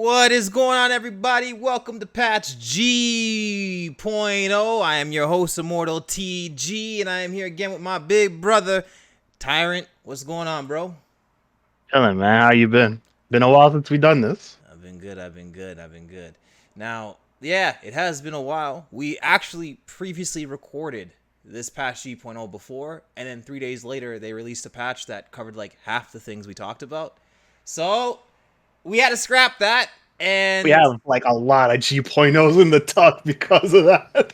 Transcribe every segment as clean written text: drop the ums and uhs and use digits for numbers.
What is going on, everybody? Welcome to Patch G.0. I am your host, Immortal TG, and I am here again with my big brother, Tyrant. What's going on, bro? Chilling, man. How you been? Been a while since we done this. I've been good. Now, yeah, it has been a while. We actually previously recorded this Patch G.0 before, and then 3 days later, they released a patch that covered like half the things we talked about. So, we had to scrap that, We and have like a lot of G.0s in the tuck because of that.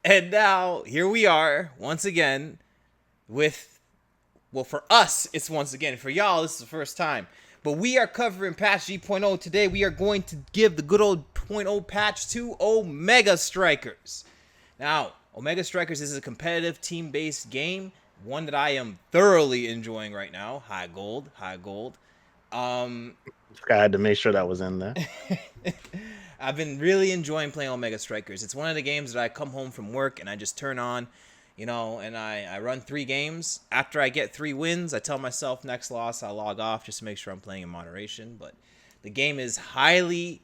now here we are once again with, well, for us it's once again, for y'all this is the first time, but we are covering Patch G.0 today. We are going to give the good old .0 patch to Omega Strikers. Now, Omega Strikers is a competitive team-based game, one that I am thoroughly enjoying right now. High gold. I had to make sure that was in there. I've been really enjoying playing Omega Strikers. It's one of the games that I come home from work and I just turn on, and I run 3 games. After I get 3 wins, I tell myself next loss, I log off just to make sure I'm playing in moderation. But the game is highly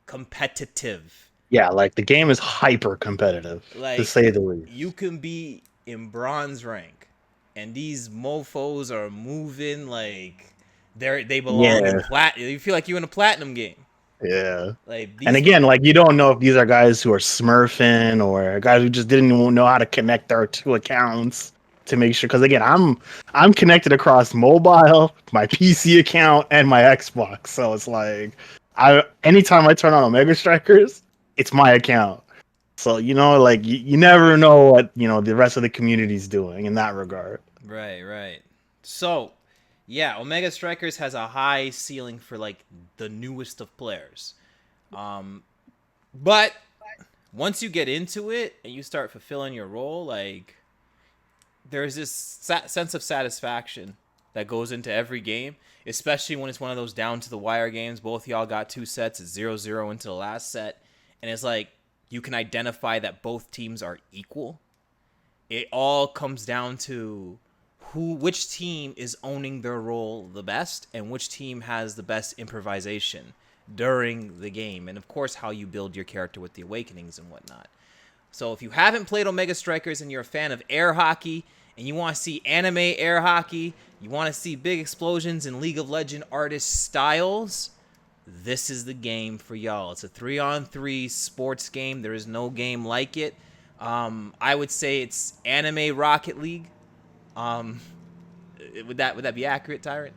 competitive. Yeah, like the game is hyper competitive, to Like, say the least. you can be in bronze rank, and these mofos are moving like they belong in Yeah, plat. You feel like you're in a platinum game. yeah. Like And these again, like you don't know if these are guys who are smurfing or guys who just didn't even know how to connect their 2 accounts to make sure. Because again, I'm connected across mobile, my PC account, and my Xbox. So it's like I anytime I turn on Omega Strikers, it's my account. So like you never know what the rest of the community's doing in that regard. Right. So, yeah, Omega Strikers has a high ceiling for like the newest of players. Um, but once you get into it and you start fulfilling your role, like there's this sense of satisfaction that goes into every game, especially when it's one of those down to the wire games. Both y'all got 2 sets, it's 0-0 into the last set, and it's like you can identify that both teams are equal. It all comes down to which team is owning their role the best and which team has the best improvisation during the game, and of course how you build your character with the awakenings and whatnot. So if you haven't played Omega Strikers and you're a fan of air hockey and you want to see anime air hockey, you want to see big explosions in League of Legends artist styles, this is the game for y'all. It's a 3-on-3 sports game. There is no game like it. I would say it's anime Rocket League. Um, would that be accurate, Tyrant?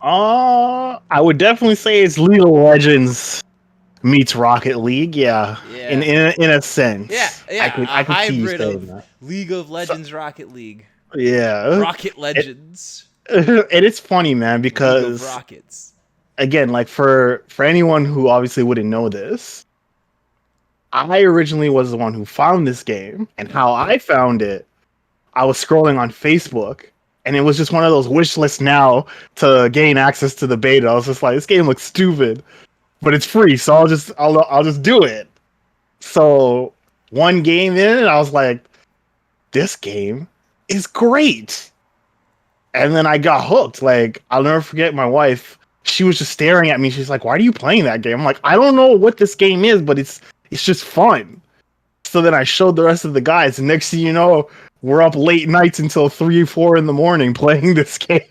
I would definitely say it's League of Legends meets Rocket League. Yeah, in Yeah, in a yeah, sense, yeah. I A could see you hybrid saying of that. League of So, Legends, Rocket League, yeah, Rocket it, Legends, and it's funny, man, League of because Rockets. again, like for anyone who obviously wouldn't know this, I originally was the one who found this game, and how I found it, I was scrolling on Facebook, and it was just one of those wish lists now to gain access to the beta. I was just like, this game looks stupid, but it's free, so I'll just do it. So one game in, I was like, this game is great. And then I got hooked. Like, I'll never forget my wife. She was just staring at me. She's like, "Why are you playing that game?" I'm like, "I don't know what this game is, but it's just fun." So then I showed the rest of the guys, and next thing you know, we're up late nights until 3, 4 in the morning playing this game.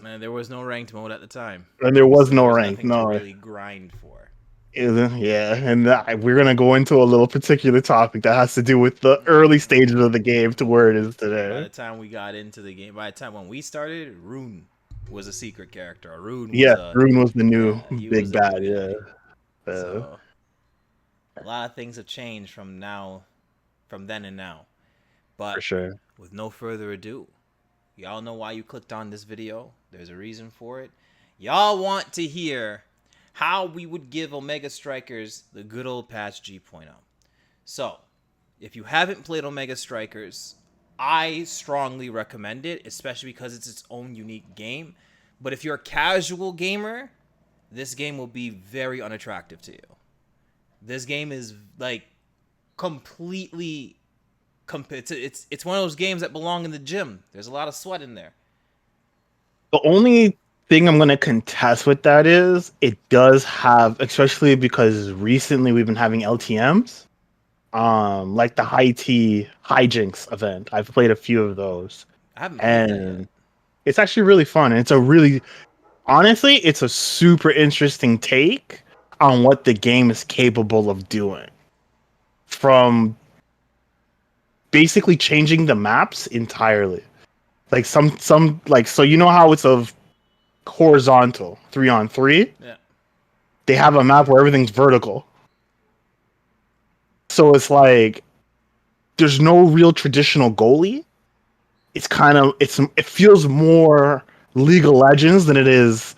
Man, there was no ranked mode at the time, And there was so there no was rank. nothing to No, really grind for. yeah, and we're gonna go into a little particular topic that has to do with the early stages of the game to where it is By today. the time we got into the game, by the time when we started, Rune was a secret character. Rune was Yeah, a, Rune was the new yeah, he was big the new bad. Yeah, guy. uh, So a lot of things have changed from then and now. for But sure. with no further ado, y'all know why you clicked on this video. There's a reason for it. Y'all want to hear how we would give Omega Strikers the good old patch G.0. So, if you haven't played Omega Strikers, I strongly recommend it, especially because it's its own unique game. But if you're a casual gamer, this game will be very unattractive to you. This game is like completely it's one of those games that belong in the gym. There's a lot of sweat in there. The only thing I'm gonna contest with that is it does have, especially because recently we've been having LTMs, like the high tea hijinks event. I've played a few of those, I haven't played that yet. and it's actually really fun. And it's a really, honestly, it's a super interesting take on what the game is capable of doing. From basically changing the maps entirely. Like some like so you know how it's a horizontal 3-on-3? Yeah. They have a map where everything's vertical. So it's like there's no real traditional goalie. It's kind of it feels more League of Legends than it is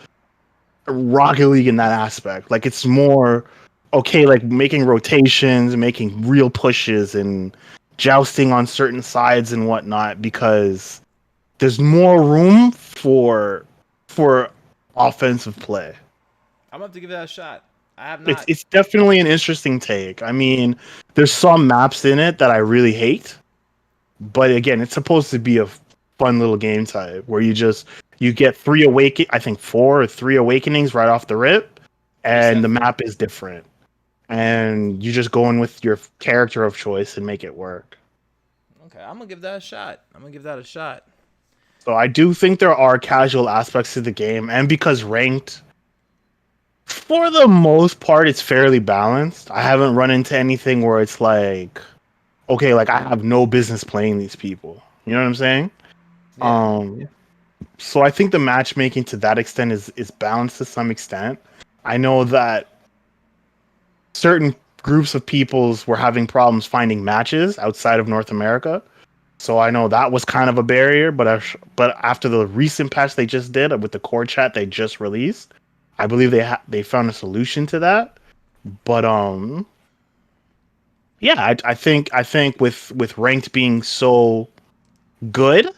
Rocket League in that aspect. Like it's more okay, like making rotations, making real pushes, and jousting on certain sides and whatnot because there's more room for offensive play. I'm gonna have to give that a shot. I have It's not. it's definitely an interesting take. I mean, there's some maps in it that I really hate, but again, it's supposed to be a fun little game type where you get I think 4 or 3 awakenings right off the rip, You and said the 4. map is different, and you just go in with your character of choice and make it work. Okay, I'm gonna give that a shot. I'm gonna give that a shot. So I do think there are casual aspects to the game, and because ranked, for the most part, it's fairly balanced. I haven't run into anything where it's like, okay, like I have no business playing these people. You know what I'm saying? Yeah. Um, so I think the matchmaking to that extent is balanced to some extent. I know that certain groups of peoples were having problems finding matches outside of North America. So I know that was kind of a barrier, but after the recent patch they just did with the core chat they just released, I believe they found a solution to that. But yeah, I think with ranked being so good,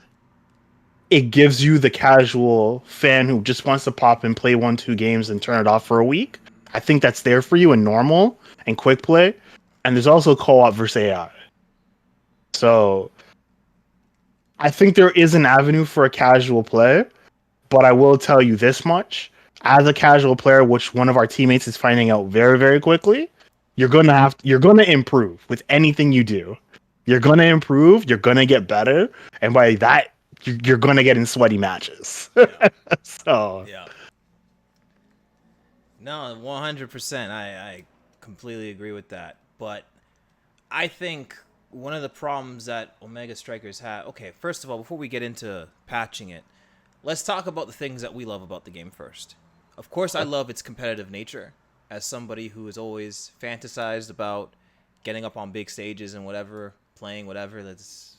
it gives you the casual fan who just wants to pop and play 1-2 games and turn it off for a week. I think that's there for you in normal and quick play. And there's also co-op versus AI. So I think there is an avenue for a casual play, but I will tell you this much. As a casual player, which one of our teammates is finding out very, very quickly, you're gonna improve with anything you do. You're gonna improve, you're gonna get better, and by that you're gonna get in sweaty matches. Yeah. So Yeah. No, 100%. I completely agree with that. But I think one of the problems that Omega Strikers have. Okay, first of all, before we get into patching it, let's talk about the things that we love about the game first. Of course, I love its competitive nature. As somebody who has always fantasized about getting up on big stages and whatever, playing whatever, that's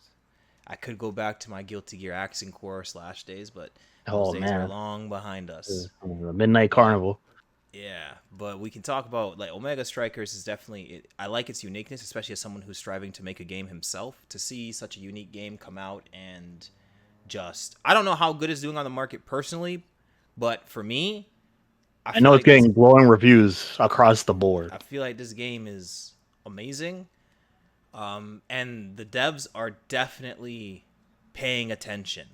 I could go back to my Guilty Gear Axing Core Slash days, but those oh days are man, long behind us. the Midnight But Carnival. yeah, but we can talk about like Omega Strikers is definitely. I like its uniqueness, especially as someone who's striving to make a game himself. To see such a unique game come out and just, I don't know how good it's doing on the market personally, but for me, I I feel know it's like this. getting glowing reviews across the board. I feel like this game is amazing, and the devs are definitely paying attention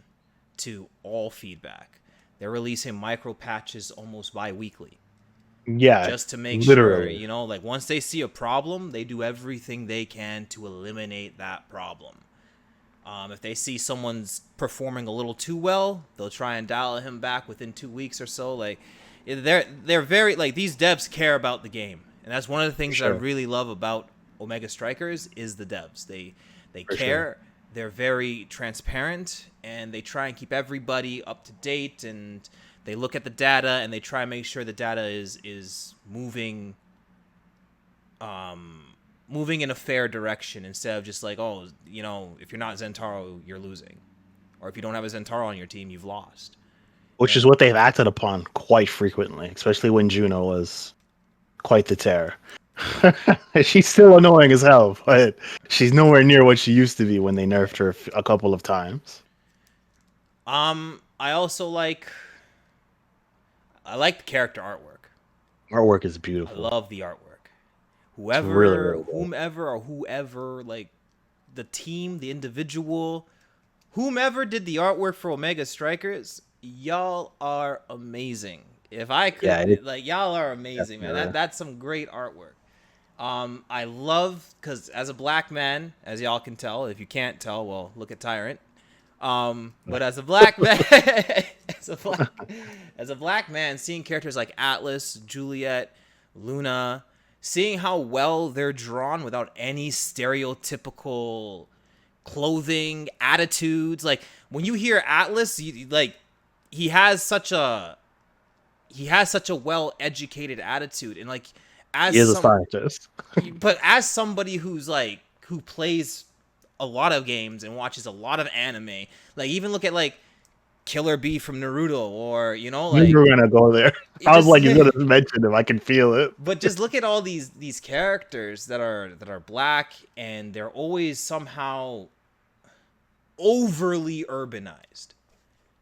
to all feedback. They're releasing micro patches almost bi-weekly Yeah, just to make sure, literally. like once they see a problem, they do everything they can to eliminate that problem. If they see someone's performing a little too well, they'll try and dial him back within 2 weeks or so. Like they're very like these devs care about the game, and that's one of the For things that I sure. really love about Omega Strikers is the devs. They For sure. care. They're very transparent, and they try and keep everybody up to date. And they look at the data and they try and make sure the data is moving in a fair direction instead of just like, oh, if you're not Zentaro, you're losing, or if you don't have a Zentaro on your team, you've lost. Which is And what they've acted upon quite frequently, especially when Juno was quite the terror. She's still annoying as hell, but she's nowhere near what she used to be when they nerfed her a couple of times. I also I like the character artwork. Artwork is I beautiful. love the artwork. It's really, Whoever, really good. whomever, like the team, the individual, whomever did the artwork for Omega Strikers, y'all are amazing. If I Yeah, could, like, y'all are amazing, man. definitely. That's some great artwork. I love because as a black man, as y'all can tell, if you can't tell, well, look at Tyrant. But as a black man, as a black, as a black man, seeing characters like Atlas, Juliet, Luna, seeing how well they're drawn without any stereotypical clothing, attitudes. Like when you hear Atlas, like he has such a well educated attitude, and like He as is a some scientist. but as somebody who's like who plays a lot of games and watches a lot of anime, like even look at like Killer Bee from Naruto, or Knew you like were gonna go there. it I was just like, he's gonna mention him. I can feel it. but just look at all these characters that are black, and they're always somehow overly urbanized.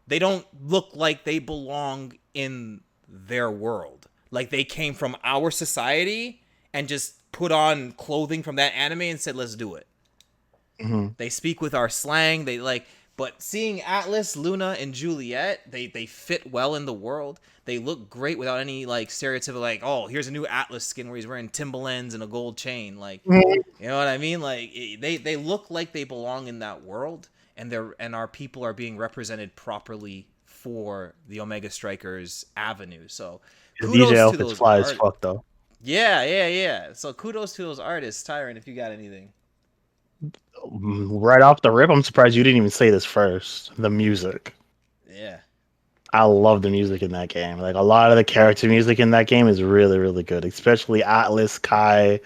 They don't look like they belong in their world. Like they came from our society and just put on clothing from that anime and said, "Let's do it." Hmm. They speak with our slang. They like, but seeing Atlas, Luna, and Juliet, they fit well in the world. They look great without any like stereotypical like, oh, here's a new Atlas skin where he's wearing Timberlands and a gold chain. Like, you know what I mean? Like they look like they belong in that world, and our people are being represented properly for the Omega Strikers Avenue. So His DJ kudos to outfit's those fly as art. fuck though. Yeah, yeah, yeah. So kudos to those artists, Tyrant. If you got anything. Right off the rip, I'm surprised you didn't even say this first. The music. Yeah. I love the music in that game. Like a lot of the character music in that game is really, really good. Especially Atlas, Kai,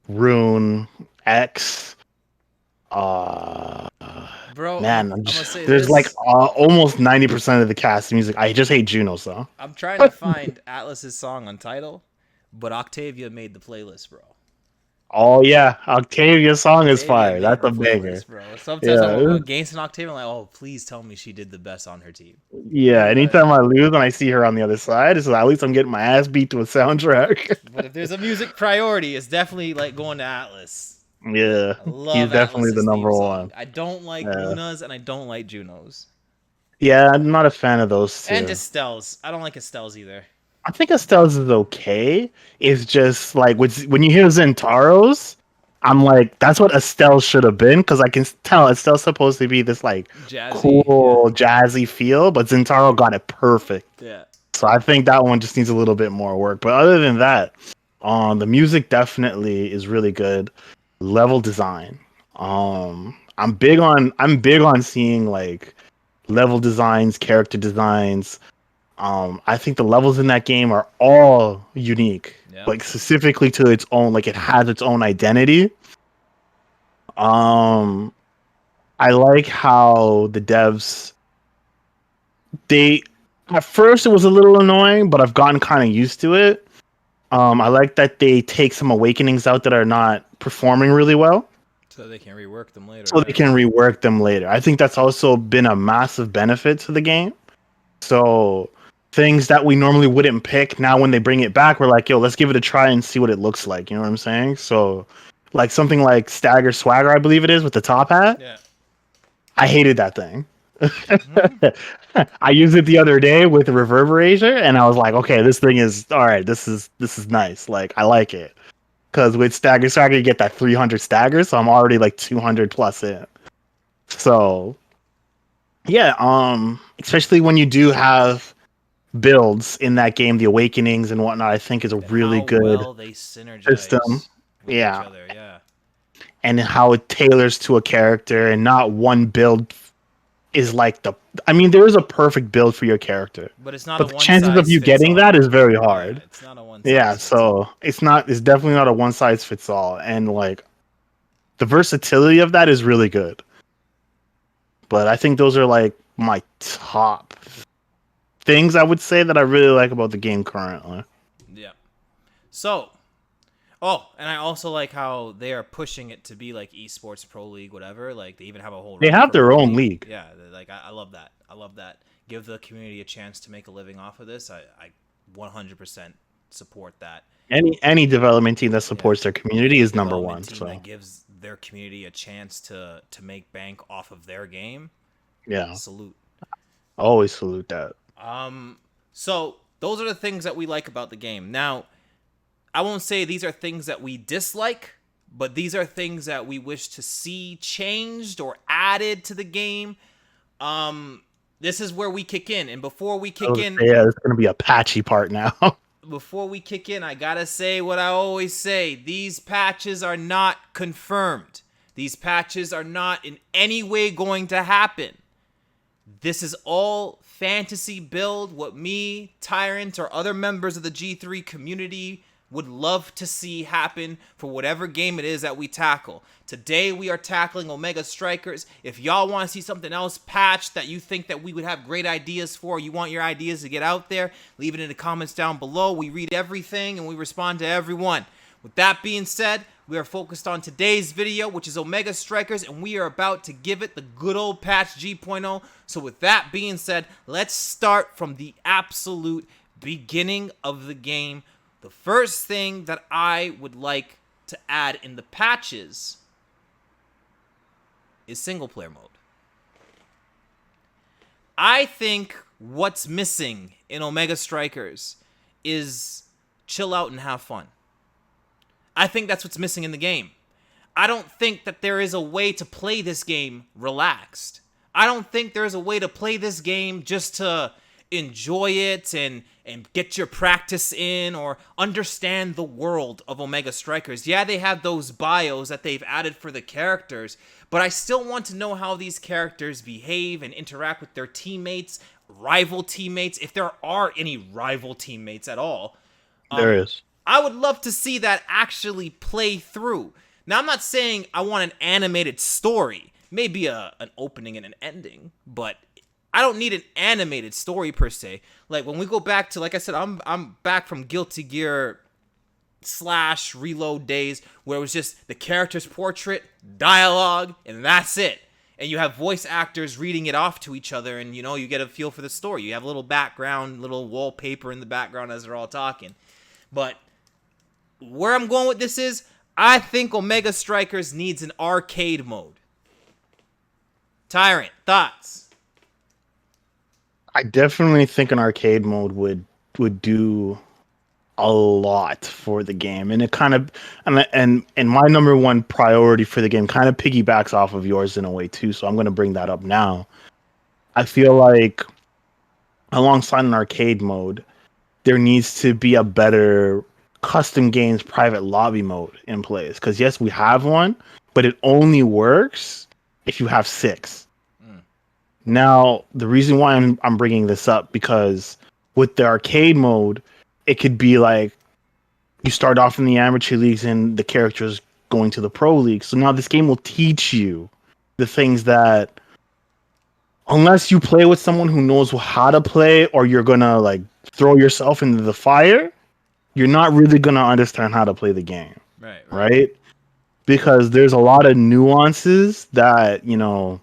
Rune, X. Uh, Bro, Man, I'm gonna say there's like this. almost 90% of the cast music. I just hate Juno, so. I'm trying to find Atlas's song Untitled, but Octavia made the playlist, bro. Oh yeah, Octavia's song is Octavia fire. made That's the a banger. playlist, bro. Sometimes I'm Yeah, against an Octavia, I'm like, oh, please tell me she did the best on her team. yeah. But Anytime I lose and I see her on the other side, it's like, at least I'm getting my ass beat to a soundtrack. but if there's a music priority, it's definitely like going to Atlas. Yeah, I he's love definitely the Atlas's theme number song. one. I don't like Yeah, Luna's and I don't like Juno's. yeah. I'm not a fan of those And two. Estelle's. I don't like Estelle's either. I think Estelle's is okay. It's just like when you hear Zentaro's, I'm like, that's what Estelle should have been because I can tell Estelle's supposed to be this like Jazzy, yeah. cool jazzy feel, but Zentaro got it perfect. Yeah. So I think that one just needs a little bit more work. But other than that, the music definitely is really good. Level design. I'm big on seeing like level designs, character designs. I think the levels in that game are all unique, Yeah. like specifically to its own, like it has its own identity. Um, I like how the devs they at first it was a little annoying, but I've gotten kind of used to it. I like that they take some awakenings out that are not performing really well, So they can rework them later, so they right? can rework them later. I think that's also been a massive benefit to the game. So things that we normally wouldn't pick now when they bring it back, we're like, yo, let's give it a try and see what it looks like. You know what I'm saying? So like something like Stagger Swagger, I believe it is, with the top hat. Yeah. I hated that thing. Mhm. I used it the other day with the Reverberator, and I was like, okay, this thing is all right. This is nice. Like I like it because with Stagger Swagger, you get that 300 stagger, so I'm already like 200 plus in. So yeah, especially when you do have builds in that game, the awakenings and whatnot, I think is a really How good well they system. synergize with each Yeah, other, yeah. and how it tailors to a character, and not one build is like the. I mean, there is a perfect build for your character, But it's not a but the one chances of size you fits getting that all. is very Yeah, hard. it's not a one Yeah, size fits all. so it's not. It's definitely not a one size fits all, and like the versatility of that is really good. But I think those are like my top things I would say that I really like about the game currently. Yeah. So, oh, and I also like how they are pushing it to be like esports pro league, whatever. Like they even have a whole They have their retro own league. league. Yeah, like I love that. I love that. Give the community a chance to make a living off of this. I 100% support that. Any development team that Yeah, supports their community any is number development one. team that So gives their community a chance to make bank off of their game, yeah, salute. I always salute that. So those are the things that we like about the game. Now, I won't say these are things that we dislike, but these are things that we wish to see changed or added to the game. This is where we kick in, and before we kick in, Yeah, it's gonna be a patchy part now. I gotta say what I always say. These patches are not confirmed. These patches are not in any way going to happen. This is all fantasy build, what me, Tyrant, or other members of the G3 community would love to see happen for whatever game it is that we tackle. Today we are tackling Omega Strikers. If y'all want to see something else patched that you think that we would have great ideas for, you want your ideas to get out there, leave it in the comments down below. We read everything and we respond to everyone. With that being said, we are focused on today's video, which is Omega Strikers, and we are about to give it the good old Patch G.0. So with that being said, let's start from the absolute beginning of the game. The first thing that I would like to add in the patches is single player mode. I think what's missing in Omega Strikers is chill out and have fun. I think that's what's missing in the game. I don't think that there is a way to play this game relaxed. I don't think there's a way to play this game just to enjoy it and get your practice in or understand the world of Omega Strikers. Yeah, they have those bios that they've added for the characters, but I still want to know how these characters behave and interact with their teammates, rival teammates, if there are any rival teammates at all. There is. I would love to see that actually play through. Now, I'm not saying I want an animated story. Maybe an opening and an ending, but I don't need an animated story per se. Like, when we go back to, like I said, I'm back from Guilty Gear / Reload days where it was just the character's portrait, dialogue, and that's it. And you have voice actors reading it off to each other, and, you know, you get a feel for the story. You have a little background, little wallpaper in the background as they're all talking. But where I'm going with this is, I think Omega Strikers needs an arcade mode. Tyrant, thoughts? I definitely think an arcade mode would do a lot for the game, and it kind of and my number one priority for the game kind of piggybacks off of yours in a way too. So I'm going to bring that up now. I feel like alongside an arcade mode, there needs to be a better custom games private lobby mode in place, because yes, we have one, but it only works if you have 6. Now, the reason why I'm bringing this up, because with the arcade mode, it could be like you start off in the amateur leagues and the characters going to the pro league. So now this game will teach you the things that, unless you play with someone who knows how to play, or you're gonna like throw yourself into the fire, you're not really gonna understand how to play the game. Right? Because there's a lot of nuances that, you know,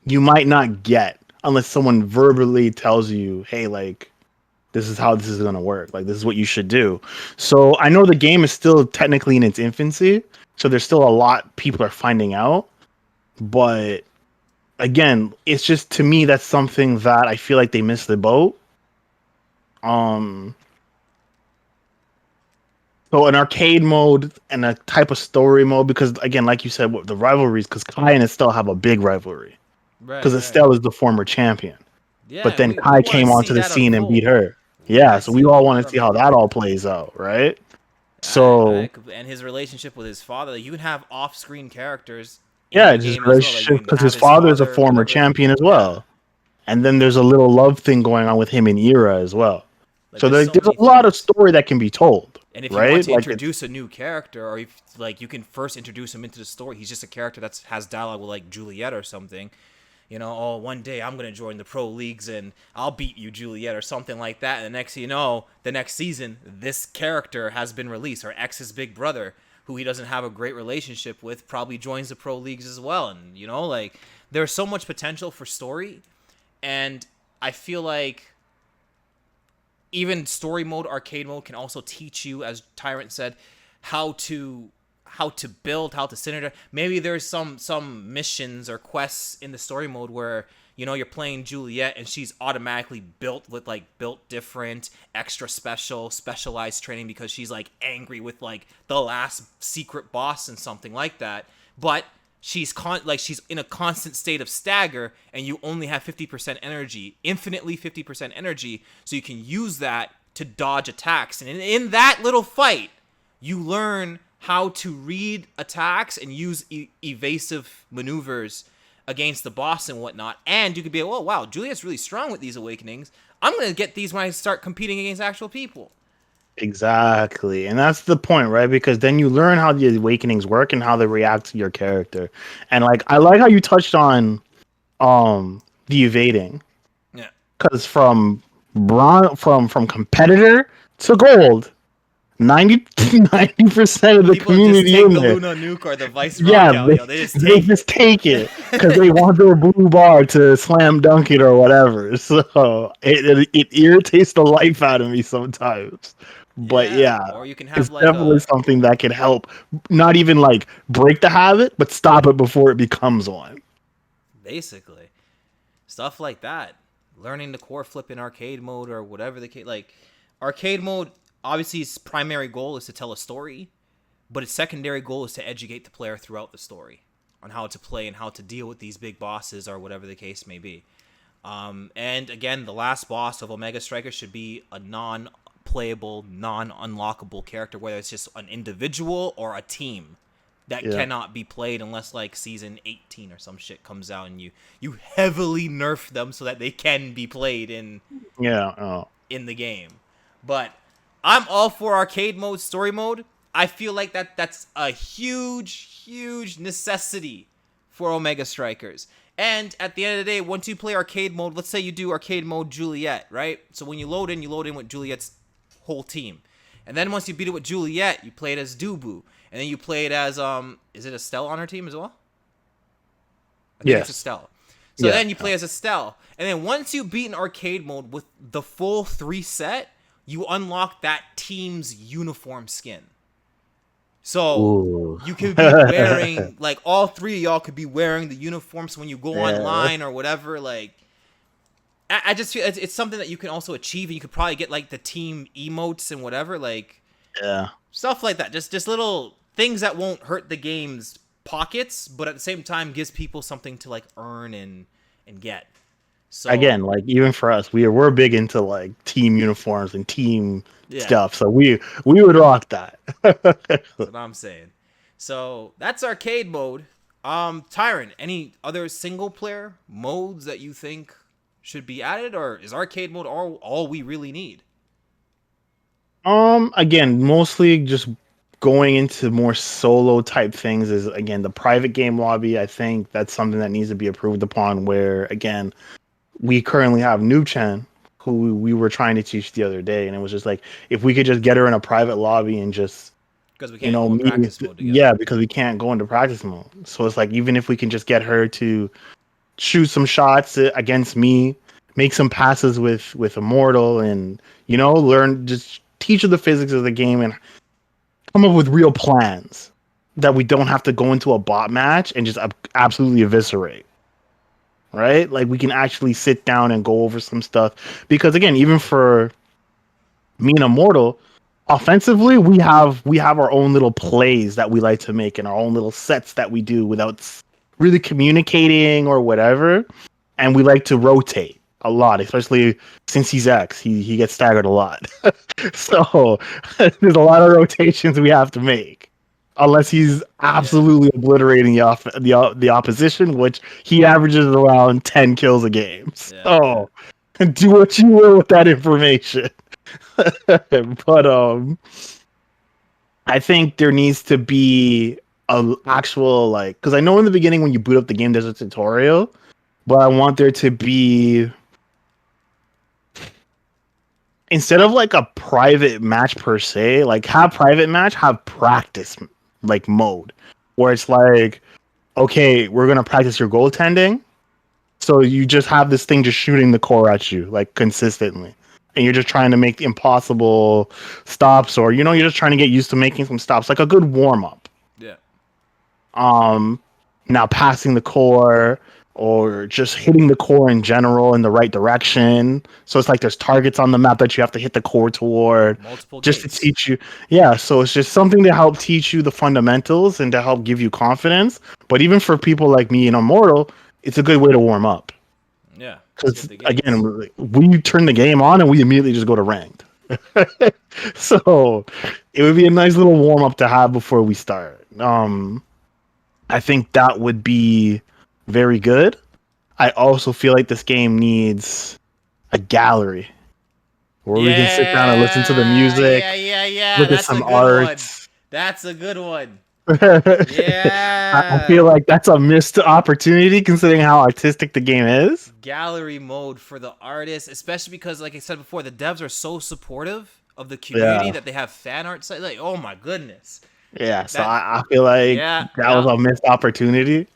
you might not get unless someone verbally tells you, hey, like, this is how this is going to work. Like, this is what you should do. So I know the game is still technically in its infancy, so there's still a lot people are finding out. But again, it's just, to me, that's something that I feel like they missed the boat. So an arcade mode and a type of story mode, because again, like you said, the rivalries, because Kai and Estelle have a big rivalry. Because Estelle is the former champion. Yeah, but then Kai came onto the scene and beat her. Yeah, so we all want to see how that all plays out, right? So, and his relationship with his father, like, you can have off-screen characters. Yeah, his relationship, because his father is a former champion as well. And then there's a little love thing going on with him and Ira as well. Like, so there's a lot of story that can be told. And if you want to introduce a new character, or if, like, you can first introduce him into the story, he's just a character that has dialogue with, like, Juliet or something. You know, oh, one day I'm going to join the pro leagues and I'll beat you, Juliet, or something like that. And the next thing you know, the next season, this character has been released. Or X's big brother, who he doesn't have a great relationship with, probably joins the pro leagues as well. And, you know, like, there's so much potential for story. And I feel like even story mode, arcade mode, can also teach you, as Tyrant said, how to build, how to synergize. Maybe there's some missions or quests in the story mode where you know, you're playing Juliet and she's automatically built with like built different, extra specialized training because she's like angry with like the last secret boss and something like that. But she's she's in a constant state of stagger and you only have 50% energy, infinitely 50% energy, so you can use that to dodge attacks. And in that little fight, you learn how to read attacks and use evasive maneuvers against the boss and whatnot. And you could be, oh wow, Juliet's really strong with these awakenings. I'm gonna get these when I start competing against actual people. Exactly. And that's the point, right? Because then you learn how the awakenings work and how they react to your character. And like I like how you touched on the evading. Yeah. Cuz from competitor to gold, 90% of the People just community take in the there. Luna Nuke or the Vice Yeah, Royale, yo. They just they take just it. take it because they want their blue bar to slam dunk it or whatever. So it irritates the life out of me sometimes. But Yeah. yeah, Or you can it's have like definitely a something that can help not even like break the habit, but stop it before it becomes one. basically stuff like that. Learning the core flip in arcade mode or whatever the case. Like arcade mode, obviously, its primary goal is to tell a story, but its secondary goal is to educate the player throughout the story on how to play and how to deal with these big bosses or whatever the case may be. And again, the last boss of Omega Striker should be a non-playable, non-unlockable character, whether it's just an individual or a team that Yeah. cannot be played unless like season 18 or some shit comes out and you heavily nerf them so that they can be played Yeah. Oh. in the game. But I'm all for arcade mode, story mode. I feel like that's a huge necessity for Omega Strikers. And at the end of the day, once you play arcade mode, let's say you do arcade mode Juliet, right? So when you load in with Juliet's whole team. And then once you beat it with Juliet, you play it as Dubu. And then you play it as is it Estelle on her team as well? I think it's Yes. Estelle. So Yeah. then you play as Estelle. And then once you beat an arcade mode with the full 3 set, you unlock that team's uniform skin. So Ooh. you could be wearing, like, all 3 of y'all could be wearing the uniforms when you go Yeah. online or whatever. Like, I just feel it's something that you can also achieve. And you could probably get, like, the team emotes and whatever. Like, Yeah. stuff like that. Just little things that won't hurt the game's pockets, but at the same time gives people something to, like, earn and get. So Again, like even for us, we're big into like team uniforms and team yeah, stuff. So we would rock that. that's what I'm saying. So that's arcade mode. Tyrant, any other single player modes that you think should be added, or is arcade mode all we really need? Again, mostly just going into more solo type things is again the private game lobby. I think that's something that needs to be approved upon. Where again, we currently have New Chen, who we were trying to teach the other day, and it was just like if we could just get her in a private lobby and just Because we can't go in meet, practice mode together. yeah, because we can't go into practice mode. So it's like even if we can just get her to shoot some shots against me, make some passes with Immortal, and learn just teach her the physics of the game and come up with real plans that we don't have to go into a bot match and just absolutely eviscerate. Right? Like we can actually sit down and go over some stuff because again, even for me and Immortal, offensively, we have our own little plays that we like to make and our own little sets that we do without really communicating or whatever. And we like to rotate a lot, especially since he's X. He gets staggered a lot. So there's a lot of rotations we have to make. Unless he's absolutely obliterating the opposition, which he averages around 10 kills a game. Yeah. So do what you will with that information. But I think there needs to be a actual like because I know in the beginning when you boot up the game there's a tutorial, but I want there to be instead of like a private match per se, like have private match, have practice like mode where it's like, okay, we're gonna practice your goaltending. So you just have this thing just shooting the core at you like consistently. And you're just trying to make the impossible stops, or you're just trying to get used to making some stops, like a good warm up. Yeah. Now passing the core, or just hitting the core in general in the right direction. So it's like there's targets on the map that you have to hit the core toward Multiple just to gates. teach you. Yeah, so it's just something to help teach you the fundamentals and to help give you confidence. But even for people like me and Immortal, it's a good way to warm up. Yeah, just hit Because the gates. again, we turn the game on and we immediately just go to ranked. So it would be a nice little warm up to have before we start. I think that would be very good. I also feel like this game needs a gallery where we can sit down and listen to the music, Yeah. look at That's a some good art. one. That's a good one. I feel Yeah. like that's a missed opportunity considering how artistic the game is. Gallery mode for the artists, especially because, like I said before, the devs are so supportive of the community Yeah. that they have fan art site. Like, oh my goodness. Yeah, so That, I feel like yeah, that was yeah, a missed opportunity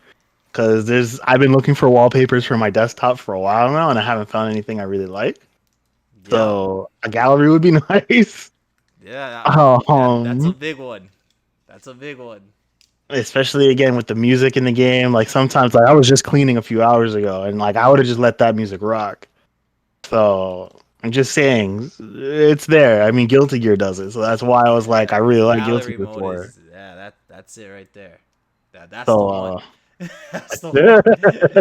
because I've been looking for wallpapers for my desktop for a while now and I haven't found anything I really like. yeah, So a gallery would be nice. yeah. That's a Um, big one. That's a big one. Especially again with the music in the game. Like sometimes, like I was just cleaning a few hours ago, and like I would have just let that music rock. So I'm just saying, it's there. I mean, Guilty Gear does it, so that's why I was like, I Yeah, really like Guilty gallery Gear mode 4. is that's it right there. That's the So one. That's the one.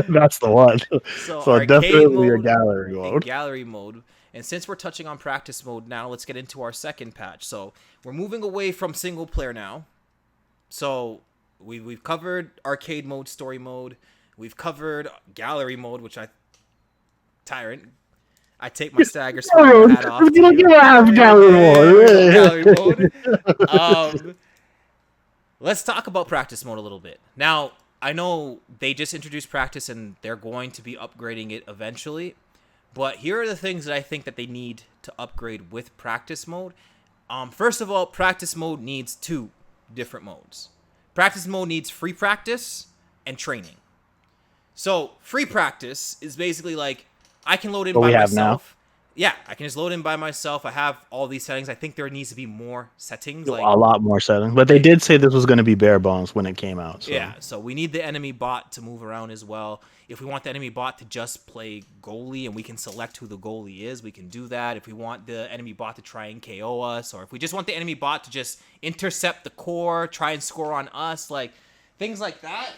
that's the one. So So arcade definitely a mode gallery and mode. gallery mode. And since we're touching on practice mode now, let's get into our second patch. So we're moving away from single player now. So we've covered arcade mode, story mode. We've covered gallery mode, which Tyrant. I take my Stagger Swagger hat off You to don't you. give a half gallery There we go, mode. gallery mode. Um, let's talk about practice mode a little bit. Now, I know they just introduced practice and they're going to be upgrading it eventually. But here are the things that I think that they need to upgrade with practice mode. First of all, practice mode needs two different modes. Practice mode needs free practice and training. So free practice is basically like I can load in What by we have now. myself. Yeah, I can just load in by myself. I have all these settings. I think there needs to be more settings. A lot more settings, but they did say this was going to be bare bones when it came out. So. Yeah, so we need the enemy bot to move around as well. If we want the enemy bot to just play goalie and we can select who the goalie is, we can do that. If we want the enemy bot to try and KO us, or if we just want the enemy bot to just intercept the core, try and score on us, like things like that.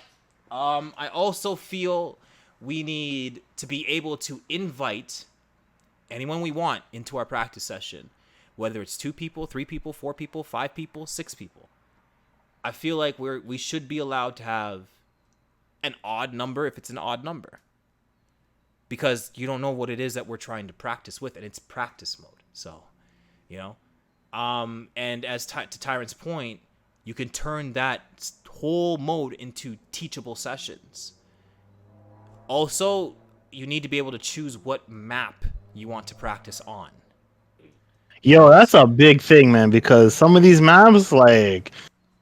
I also feel we need to be able to invite anyone we want into our practice session, whether it's 2 people, 3 people, 4 people, 5 people, 6 people. I feel like we should be allowed to have an odd number if it's an odd number, because you don't know what it is that we're trying to practice with, and it's practice mode. So, you know, and as to Tyrant's point, you can turn that whole mode into teachable sessions. Also, you need to be able to choose what map you want to practice on. Yo, that's a big thing, man, because some of these maps, like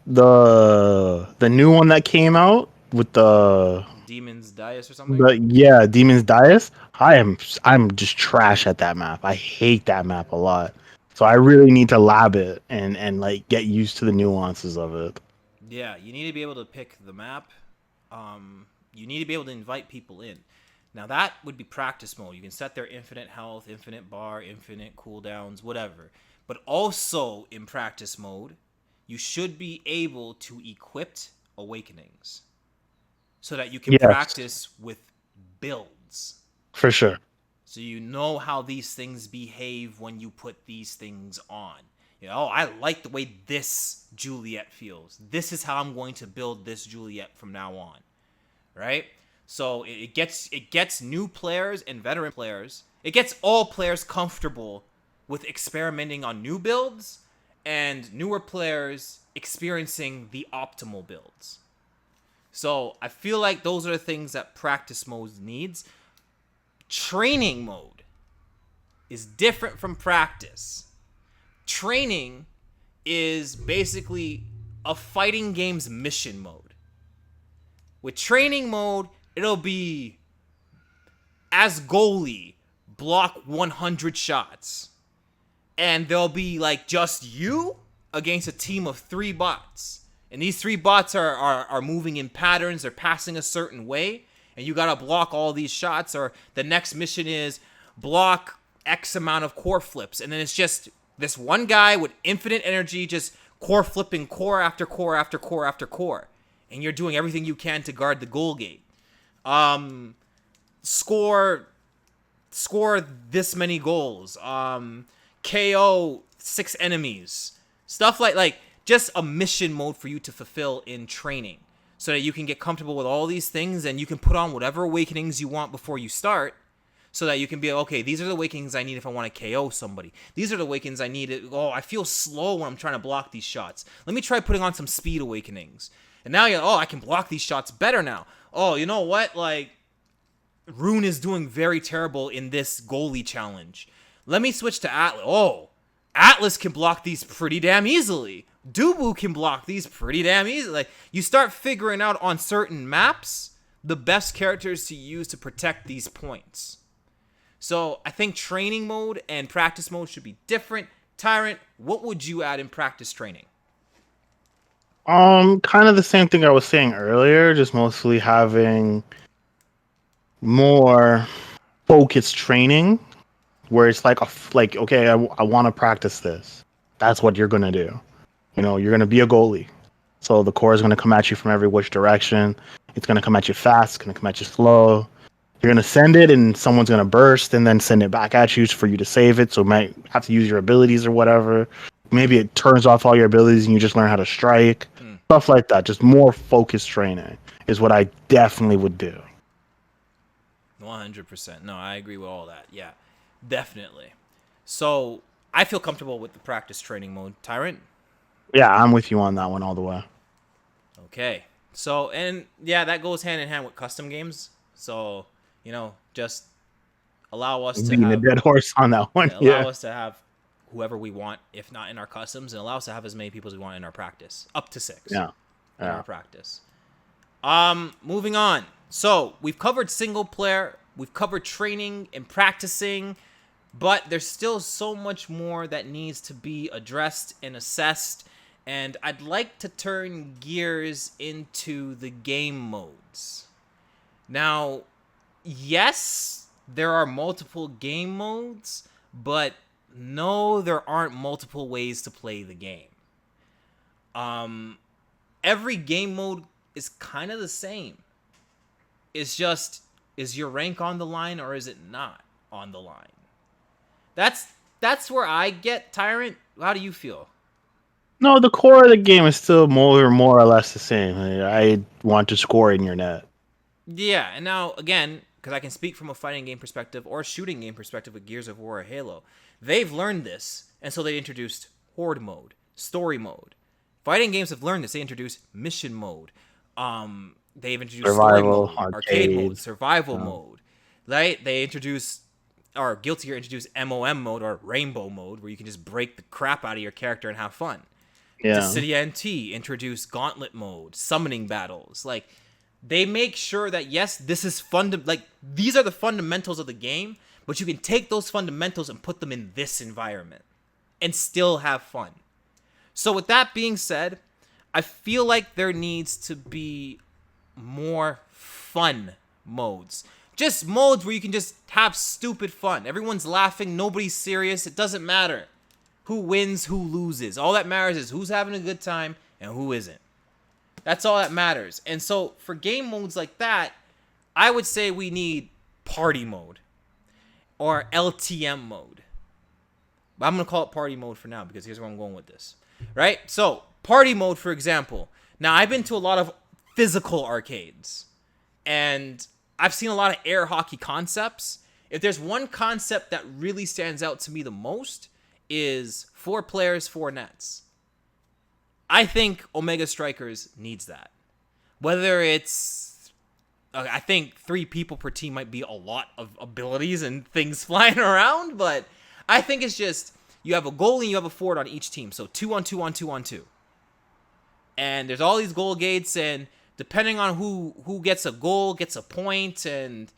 the new one that came out with Demon's Dice or something? Demon's Dias, I'm just trash at that map. I hate that map a lot. So I really need to lab it and like get used to the nuances of it. Yeah, you need to be able to pick the map. You need to be able to invite people in. Now that would be practice mode. You can set their infinite health, infinite bar, infinite cooldowns, whatever. But also in practice mode, you should be able to equip awakenings so that you can Yes, practice with builds. for sure. So you know how these things behave when you put these things on. You know, oh, I like the way this Juliet feels. This is how I'm going to build this Juliet from now on. Right? So it gets new players and veteran players. It gets all players comfortable with experimenting on new builds, and newer players experiencing the optimal builds. So I feel like those are the things that practice mode needs. Training mode is different from practice. Training is basically a fighting game's mission mode. With training mode, it'll be as goalie, block 100 shots. And there'll be like just you against a team of 3 bots. And these 3 bots are moving in patterns, they're passing a certain way. and you gotta block all these shots, or the next mission is block X amount of core flips, and then it's just this one guy with infinite energy just core flipping core after core after core after core, and you're doing everything you can to guard the goal gate. Score this many goals. KO 6 enemies. Stuff like just a mission mode for you to fulfill in training, so that you can get comfortable with all these things, and you can put on whatever awakenings you want before you start, so that you can be, okay, these are the awakenings I need if I want to KO somebody. These are the awakenings I need. Oh, I feel slow when I'm trying to block these shots. Let me try putting on some speed awakenings. And now I can block these shots better now. Oh, you know what? Like, Rune is doing very terrible in this goalie challenge. Let me switch to Atlas. Oh, Atlas can block these pretty damn easily. Dubu can block these pretty damn easily. Like, you start figuring out on certain maps the best characters to use to protect these points. So I think training mode and practice mode should be different. Tyrant, what would you add in practice training? Kind of the same thing I was saying earlier, just mostly having more focused training, where it's like okay, I want to practice this. That's what you're gonna do. You know, you're gonna be a goalie, so the core is gonna come at you from every which direction. It's gonna come at you fast. It's gonna come at you slow. You're gonna send it, and someone's gonna burst, and then send it back at you for you to save it. So you might have to use your abilities or whatever. Maybe it turns off all your abilities, and you just learn how to strike. Stuff like that. Just more focused training is what I definitely would do. 100%. No, I agree with all that. Yeah, definitely. So I feel comfortable with the practice training mode. Tyrant? Yeah, I'm with you on that one all the way. Okay. So, and yeah, that goes hand in hand with custom games. So, just allow us to Being a dead horse on that one. allow us to have whoever we want, if not in our customs, and allow us to have as many people as we want in our practice. Up to 6. Yeah. In our practice. Moving on. So, we've covered single player, we've covered training and practicing, but there's still so much more that needs to be addressed and assessed, and I'd like to turn gears into the game modes. Now, yes, there are multiple game modes, but no, there aren't multiple ways to play the game. Every game mode is kind of the same. It's just, is your rank on the line or is it not on the line? That's where I get. Tyrant, how do you feel? No, the core of the game is still more or less the same. I want to score in your net. Yeah, and now, again, because I can speak from a fighting game perspective or a shooting game perspective with Gears of War or Halo, they've learned this, and so they introduced Horde mode, story mode. Fighting games have learned this. They introduced mission mode. They've introduced Survival, story mode, arcade mode, survival mode. Right? They introduced, or Guilty Gear introduced MOM mode or Rainbow mode, where you can just break the crap out of your character and have fun. Yeah. Dissidia NT introduced Gauntlet mode, summoning battles. Like, they make sure that, yes, this is these are the fundamentals of the game, but you can take those fundamentals and put them in this environment and still have fun. So with that being said, I feel like there needs to be more fun modes. Just modes where you can just have stupid fun. Everyone's laughing, nobody's serious, it doesn't matter who wins, who loses. All that matters is who's having a good time and who isn't. That's all that matters. And so for game modes like that, I would say we need party mode or LTM mode. But I'm going to call it party mode for now because here's where I'm going with this. Right? So party mode, for example. Now, I've been to a lot of physical arcades, and I've seen a lot of air hockey concepts. If there's one concept that really stands out to me the most, is 4 players, 4 nets. I think Omega Strikers needs that. Whether it's, I think 3 people per team might be a lot of abilities and things flying around, but I think it's just, you have a goalie and you have a forward on each team. So 2-on-2-on-2-on-2. And there's all these goal gates, and depending on who gets a goal, gets a point, and,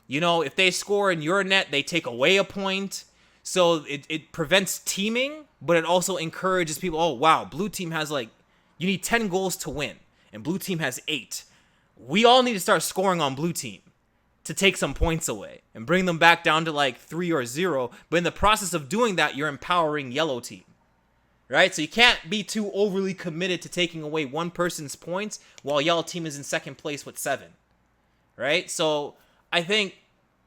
if they score in your net, they take away a point. So it prevents teaming, but it also encourages people, oh, wow, blue team has you need 10 goals to win, and blue team has 8. We all need to start scoring on blue team. to take some points away and bring them back down to like 3 or 0. But in the process of doing that, you're empowering yellow team, right? So you can't be too overly committed to taking away one person's points while yellow team is in second place with 7, right? So I think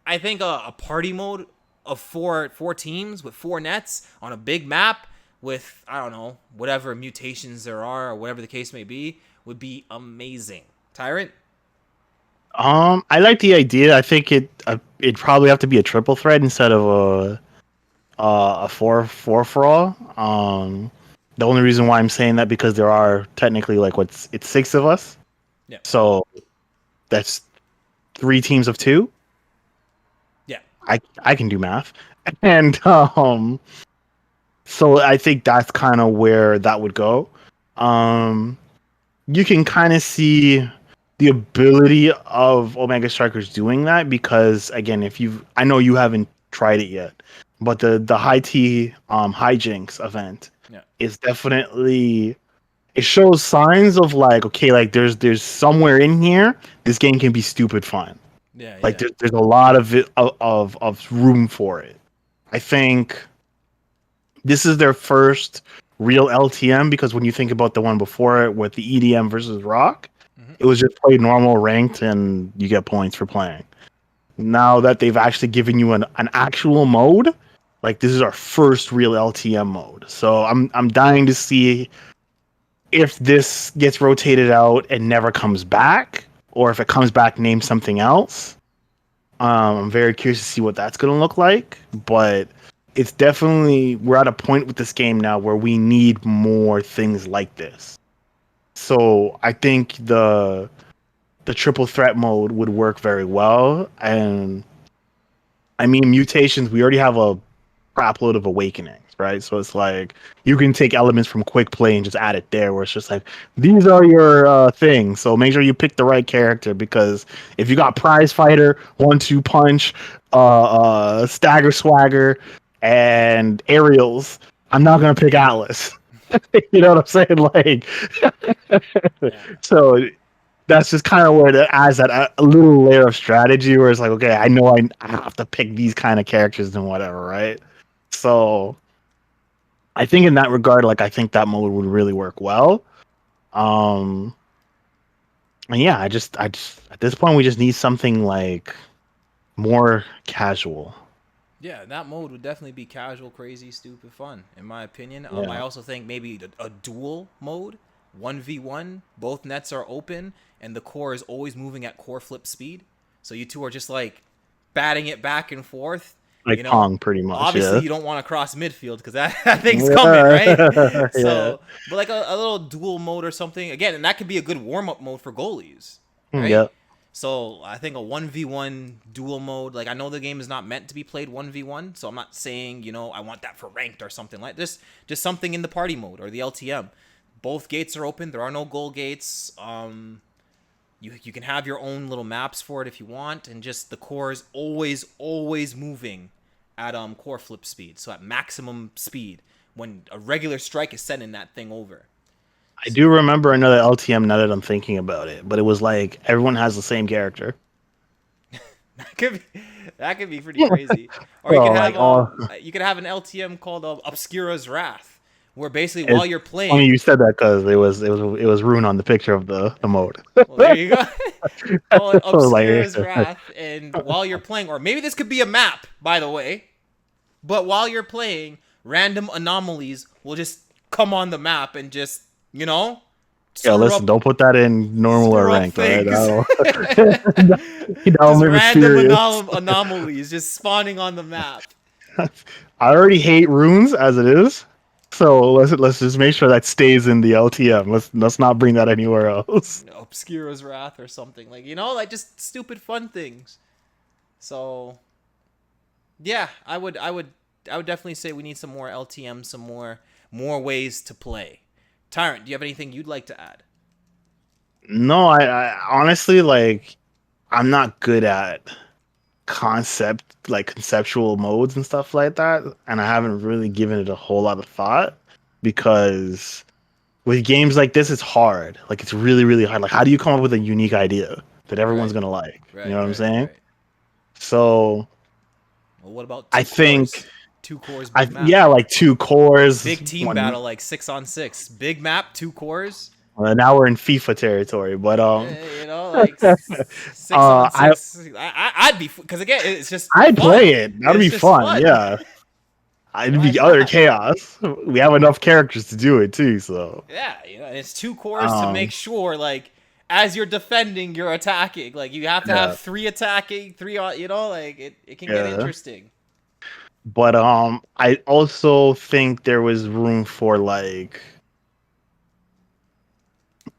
a party mode of four teams with 4 nets on a big map with, I don't know, whatever mutations there are or whatever the case may be would be amazing. Tyrant? I like the idea. I think it'd probably have to be a triple threat instead of a four for all. The only reason why I'm saying that because there are technically like it's 6 of us, Yeah. so that's 3 teams of 2. Yeah. I can do math, and so I think that's kind of where that would go. You can kind of see the ability of Omega Strikers doing that because again, I know you haven't tried it yet, but the high T hijinks event Yeah. is definitely, it shows signs of like, okay, like there's somewhere in here this game can be stupid fun. Yeah. Like there's a lot of it of room for it. I think this is their first real LTM because when you think about the one before it with the EDM versus Rock, it was just play normal ranked and you get points for playing. Now that they've actually given you an actual mode, like this is our first real LTM mode. So I'm dying to see if this gets rotated out and never comes back, or if it comes back named something else. I'm very curious to see what that's going to look like, but it's definitely, we're at a point with this game now where we need more things like this. So I think the triple threat mode would work very well. And I mean, mutations, we already have a crap load of awakenings, right? So it's like you can take elements from quick play and just add it there, where it's just like these are your things. So make sure you pick the right character, because if you got prize fighter, 1-2 punch, stagger swagger, and aerials, I'm not gonna pick Atlas. You know what I'm saying? Like, so that's just kind of where it adds that a little layer of strategy where it's like, okay, I know I have to pick these kind of characters and whatever, right? So I think in that regard, like I think that mode would really work well. And yeah, I just at this point we just need something like more casual. Yeah, that mode would definitely be casual, crazy, stupid fun, in my opinion. Yeah. I also think maybe a dual mode, 1v1, both nets are open, and the core is always moving at core flip speed. So you two are just like batting it back and forth. Like Pong, pretty much. Obviously, Yeah. you don't want to cross midfield because that thing's Yeah. coming, right? Yeah. So, but like a little dual mode or something, again, and that could be a good warm up mode for goalies, right? Yeah. So I think a 1v1 dual mode, like I know the game is not meant to be played 1v1, so I'm not saying, I want that for ranked or something like this. Just something in the party mode or the LTM. Both gates are open. There are no goal gates. You can have your own little maps for it if you want, and just the core is always moving at core flip speed, so at maximum speed when a regular strike is sending that thing over. I do remember another LTM now that I'm thinking about it, but it was like everyone has the same character. That could be pretty crazy. Or you Oh, could have like, you could have an LTM called Obscura's Wrath, where basically It's while you're funny playing, you said that because it was Rune on the picture of the mode. well, there you go. Call it Obscura's Like, Wrath, and while you're playing, or maybe this could be a map, by the way, but while you're playing, random anomalies will just come on the map and just, yeah, screw listen, up, don't put that in normal or screw up ranked, all right? things. That'll Just make me random serious. anomalies just spawning on the map. I already hate runes as it is, so let's just make sure that stays in the LTM. Let's not bring that anywhere else. Obscura's Wrath or something, like just stupid fun things. So yeah, I would definitely say we need some more LTM, some more ways to play. Tyrant, do you have anything you'd like to add? No, I honestly, like, I'm not good at conceptual modes and stuff like that, and I haven't really given it a whole lot of thought because with games like this, it's hard. Like, it's really, really hard. Like, how do you come up with a unique idea that everyone's Right, gonna like? You right, know what I'm right, saying? right. So Well, what about I two cores? think, Two cores, I big map. yeah, like two cores. Big team One. battle, like 6 on 6. Big map, two cores. Now we're in FIFA territory, but Like 6 on I 6. I'd be because again, it's just I'd fun. play it. That'd It's be just fun. fun. Yeah, I'd Why be utter not? chaos. We have enough characters to do it too. So Yeah, it's two cores to um, make sure like as you're defending, you're attacking. Like you have to yeah, have three attacking, three on. Like it can get yeah. interesting. But I also think there was room for like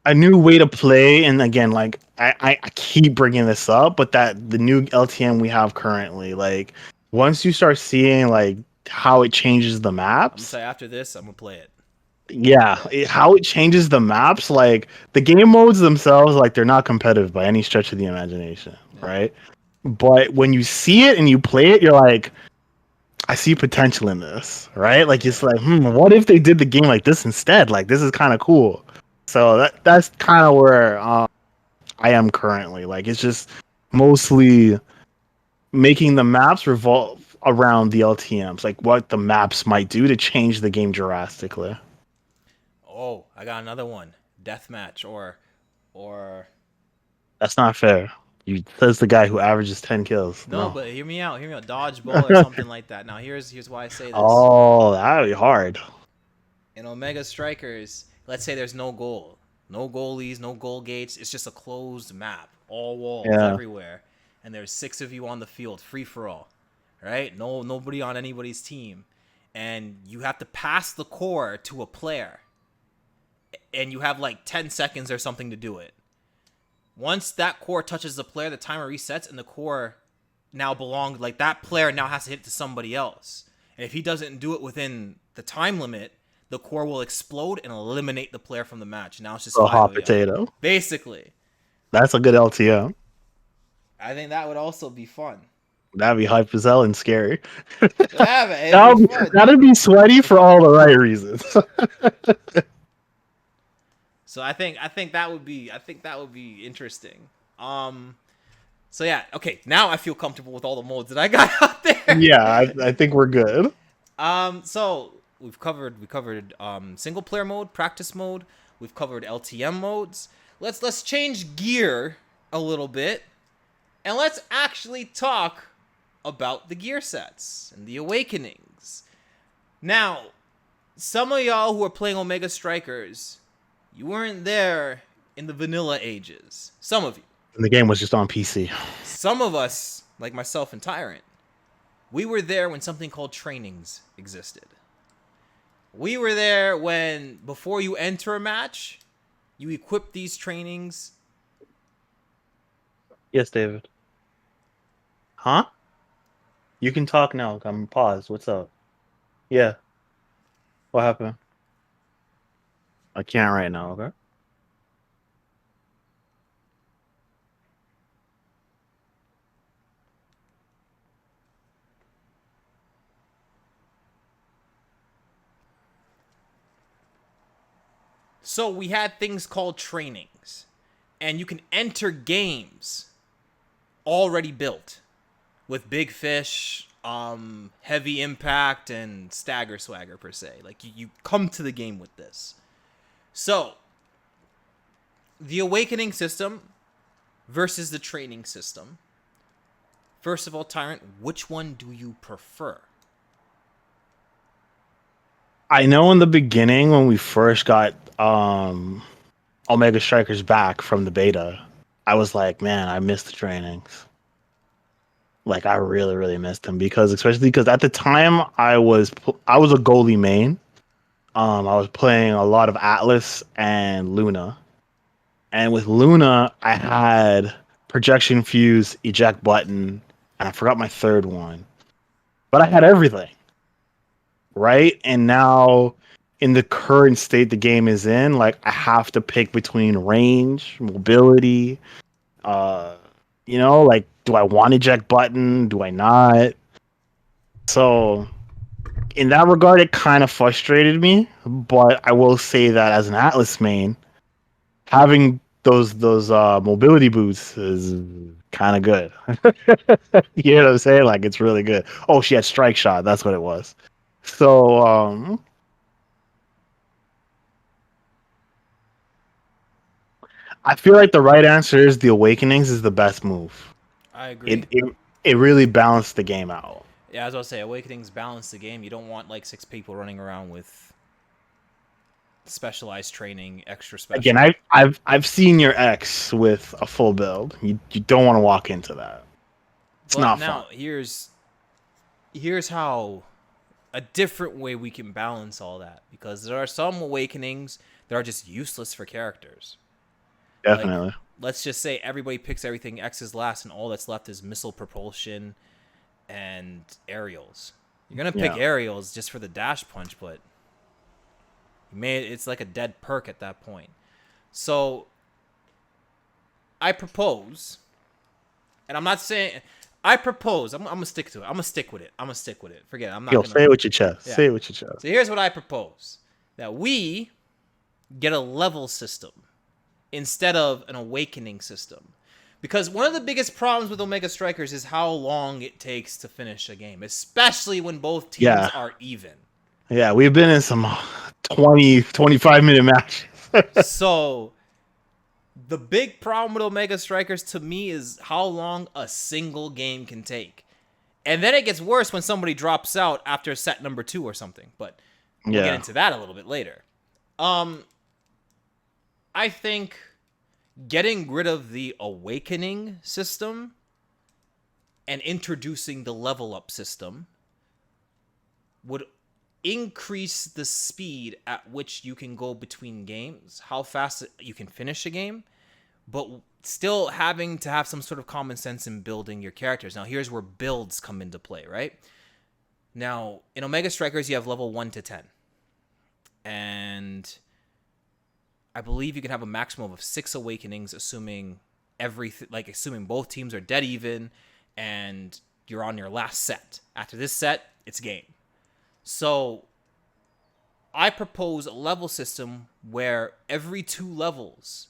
a new way to play. And again, like I keep bringing this up, but that the new LTM we have currently, like once you start seeing like how it changes the I'm gonna maps, say after this, I'm gonna play it. yeah, how it changes the maps, like the game modes themselves, like they're not competitive by any stretch of the imagination, Yeah. right? But when you see it and you play it, you're like, I see potential in this, right? Like it's Yeah. like, what if they did the game like this instead? Like this is kind of cool. So that's kind of where I am currently. Like it's just mostly making the maps revolve around the LTMs, like what the maps might do to change the game drastically. Oh, I got another one. Deathmatch or That's not fair. You says the guy who averages 10 kills. no, No. but hear me out. Hear me out. Dodgeball or something like that. Now here's why I say this. Oh, that'd be hard. In Omega Strikers, let's say there's no goal, no goalies, no goal gates. It's just a closed map, all walls Yeah. everywhere, and there's 6 of you on the field, free for all, right? Nobody on anybody's team, and you have to pass the core to a player, and you have like 10 seconds or something to do it. Once that core touches the player, the timer resets, and the core now belongs like that player now has to hit it to somebody else. And if he doesn't do it within the time limit, the core will explode and eliminate the player from the match. Now it's just A five hot of y'all. potato. Basically, That's a good LTM. I think that would also be fun. That'd be hype as hell and scary. Yeah, man, it'd be fun. That'd be sweaty for all the right reasons. So I think that would be interesting. Um, so yeah, okay. Now I feel comfortable with all the modes that I got out there. Yeah, I think we're good. So we covered single player mode, practice mode. We've covered LTM modes. Let's change gear a little bit, and let's actually talk about the gear sets and the awakenings. Now, some of y'all who are playing Omega Strikers, you weren't there in the vanilla ages. Some of you. And the game was just on PC. Some of us, like myself and Tyrant, we were there when something called trainings existed. We were there when, before you enter a match, you equip these trainings. Yes, David. Huh? You can talk now. I'm paused. What's up? Yeah. What happened? I can't right now, okay? So we had things called trainings. And you can enter games already built with Big Fish, Heavy Impact, and Stagger Swagger, per se. Like, you come to the game with this. So, the Awakening system versus the training system. First of all, Tyrant, which one do you prefer? I know in the beginning when we first got Omega Strikers back from the beta, I was like, man, I missed the trainings. Like I really, really missed them because especially because at the time I was a goalie main. I was playing a lot of Atlas and Luna. And with Luna, I had projection fuse, eject button, and I forgot my third one. But I had everything. Right? And now in the current state the game is in, like I have to pick between range, mobility, uh like do I want eject button? Do I not? So in that regard it kind of frustrated me, but I will say that as an Atlas main, having those mobility boots is kind of good. You know what I'm saying? Like it's really good. Oh, she had strike shot. That's what it was. So I feel like the right answer is the Awakenings is the best move. I agree. It really balanced the game out. Yeah, as I was say, Awakenings balance the game. You don't want like 6 people running around with specialized training, extra Again, special. I've seen your ex with a full build. You don't want to walk into that. It's But not fun. now here's how a different way we can balance all that, because there are some awakenings that are just useless for characters. Like, Definitely. let's just say everybody picks everything X is last, and all that's left is missile propulsion and aerials. You're gonna pick Yeah. aerials just for the dash punch, but it's like a dead perk at that point. So I propose, and I'm not saying I propose. I'm gonna stick to it. I'm gonna stick with it. I'm gonna stick with it. Forget it. I'm not Yo, gonna. say it with your chest. Yeah. Say it with your chest. So here's what I propose: that we get a level system instead of an awakening system. Because one of the biggest problems with Omega Strikers is how long it takes to finish a game, especially when both teams Yeah. are even. Yeah, we've been in some 20, 25-minute matches. So the big problem with Omega Strikers to me is how long a single game can take. And then it gets worse when somebody drops out after set number 2 or something. But we'll get Yeah. into that a little bit later. I think getting rid of the awakening system and introducing the level up system would increase the speed at which you can go between games, how fast you can finish a game, but still having to have some sort of common sense in building your characters. Now, here's where builds come into play, right? Now, in Omega Strikers, you have level 1 to 10. And I believe you can have a maximum of 6 awakenings, assuming assuming both teams are dead even and you're on your last set. After this set, it's game. So I propose a level system where every 2 levels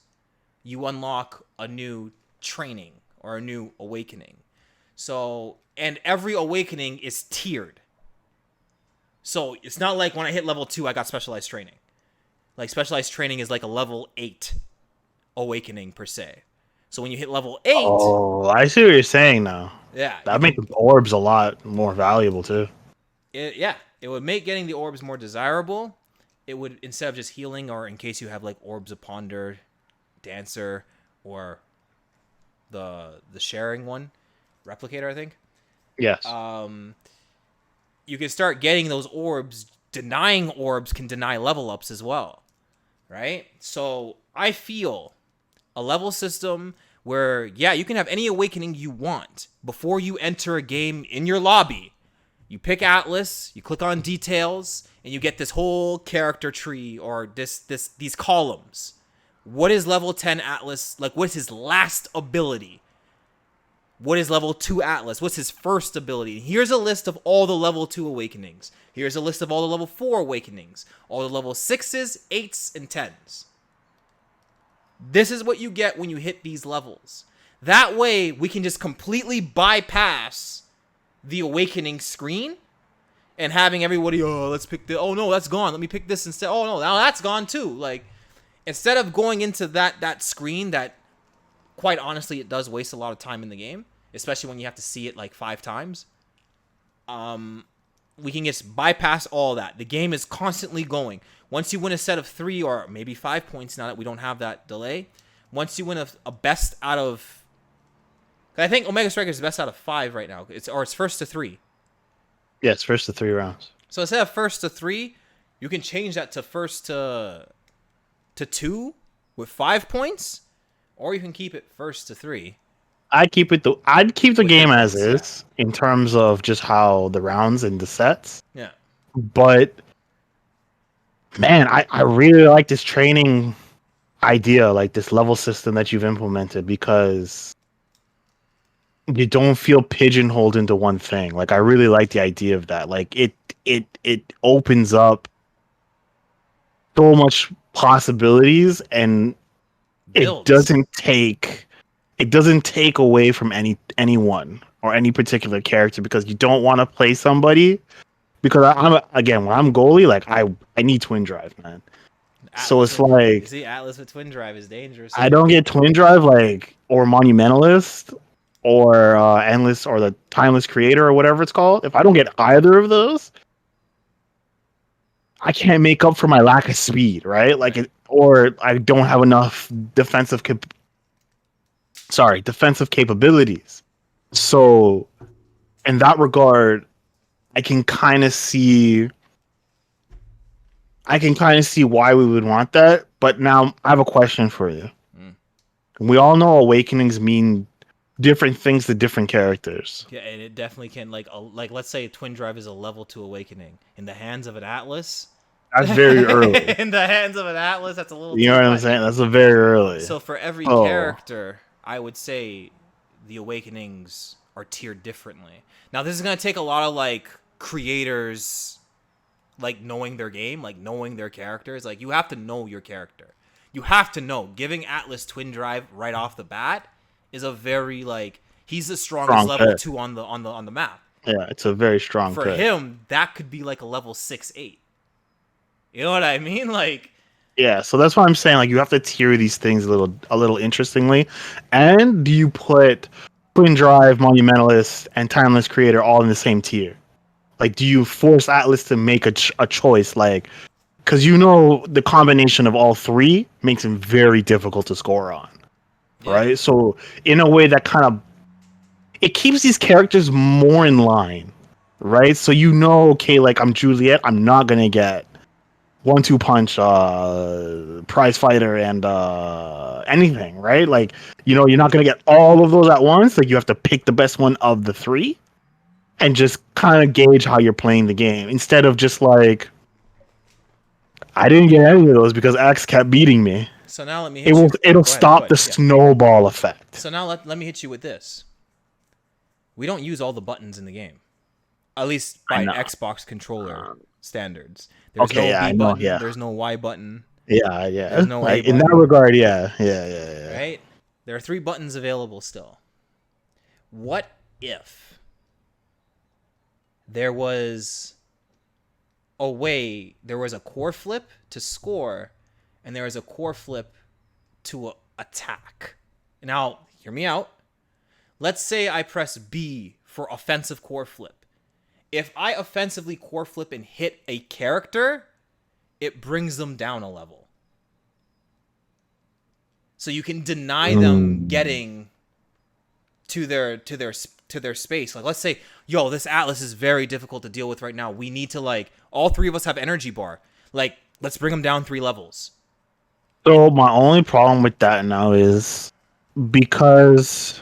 you unlock a new training or a new awakening. So, and every awakening is tiered. So it's not like when I hit level 2, I got specialized training. Like, specialized training is like a level 8 awakening per se. So when you hit level 8, Oh, I see what you're saying now. yeah, you That makes can, the orbs a lot more valuable too. it would make getting the orbs more desirable. It would, instead of just healing, or in case you have like orbs of ponder, dancer, or the sharing one, replicator, I think. Yes. You can start getting those orbs. Denying orbs can deny level ups as well, right? So I feel a level system where, yeah, you can have any awakening you want before you enter a game in your lobby. You pick Atlas, you click on details, and you get this whole character tree, or these columns. What is level 10 Atlas? Like, what's his last ability? What is level 2 Atlas? What's his first ability? Here's a list of all the level 2 awakenings. Here's a list of all the level 4 awakenings. All the level 6s, 8s, and 10s. This is what you get when you hit these levels. That way, we can just completely bypass the awakening screen and having everybody, oh, let's pick the, oh no, that's gone. Let me pick this instead. Oh no, now that's gone too. Like, instead of going into that screen that, quite honestly, it does waste a lot of time in the game, especially when you have to see it like 5 times. We can just bypass all that. The game is constantly going. Once you win a set of 3 or maybe 5 points, now that we don't have that delay, once you win a best out of, I think Omega Striker is best out of 5 right now. It's first to 3. Yes, first to 3 rounds. So instead of first to 3, you can change that to first to 2 with 5 points, or you can keep it first to 3. I'd keep the With game the as points, is in terms of just how the rounds and the sets. Yeah. But man, I really like this training idea, like this level system that you've implemented, because you don't feel pigeonholed into one thing. Like I really like the idea of that. Like it opens up so much possibilities, and it builds. doesn't take away from anyone or any particular character because you don't want to play somebody because again when I'm goalie like I need twin drive, man. So Atlas it's with you like see Atlas with twin drive is dangerous. I don't get twin drive like or monumentalist or endless or the timeless creator or whatever it's called. If I don't get either of those, I can't make up for my lack of speed, right? Like Right. it, or I don't have enough defensive capabilities. So in that regard, I can kind of see why we would want that. But now I have a question for you. Mm. We all know awakenings mean different things to different characters. Yeah, and it definitely can like let's say twin drive is a level 2 awakening in the hands of an Atlas. That's very early. In the hands of an Atlas, that's a little You know too what I'm much. saying? That's a very early. So for every Oh, character, I would say the awakenings are tiered differently. Now this is gonna take a lot of like creators like knowing their game, like knowing their characters. Like you have to know your character. You have to know. Giving Atlas twin drive right off the bat is a very like he's the strongest strong level pick. 2 on the map. Yeah, it's a very strong For pick. him, that could be like a level 6-8. You know what I mean? Like Yeah, so that's why I'm saying like you have to tier these things a little interestingly. And do you put Twin Drive, Monumentalist, and Timeless Creator all in the same tier? Like, do you force Atlas to make a choice? Like, because you know the combination of all three makes him very difficult to score on, yeah. right? So in a way that kind of it keeps these characters more in line, right? So you know, okay, like I'm Juliet, I'm not gonna get 1-2 punch prize fighter and anything, right? Like, you know, you're not gonna get all of those at once. Like you have to pick the best one of the three and just kind of gauge how you're playing the game instead of just like I didn't get any of those because X kept beating me. So now let me hit you. It'll Go ahead. Go stop ahead. the Yeah. snowball effect. So now let me hit you with this. We don't use all the buttons in the game. At least I by know. Xbox controller standards. There's Okay, no yeah, B I know, button, yeah. there's no Y button, Yeah, yeah. there's no A Like in that button, regard, yeah. right? There are 3 buttons available still. What if there was there was a core flip to score and there was a core flip to attack? Now, hear me out. Let's say I press B for offensive core flip. If I offensively core flip and hit a character, it brings them down a level. So you can deny them getting to their space. Like let's say, yo, this Atlas is very difficult to deal with right now. We need to like all 3 of us have energy bar. Like let's bring them down 3 levels. So my only problem with that now is because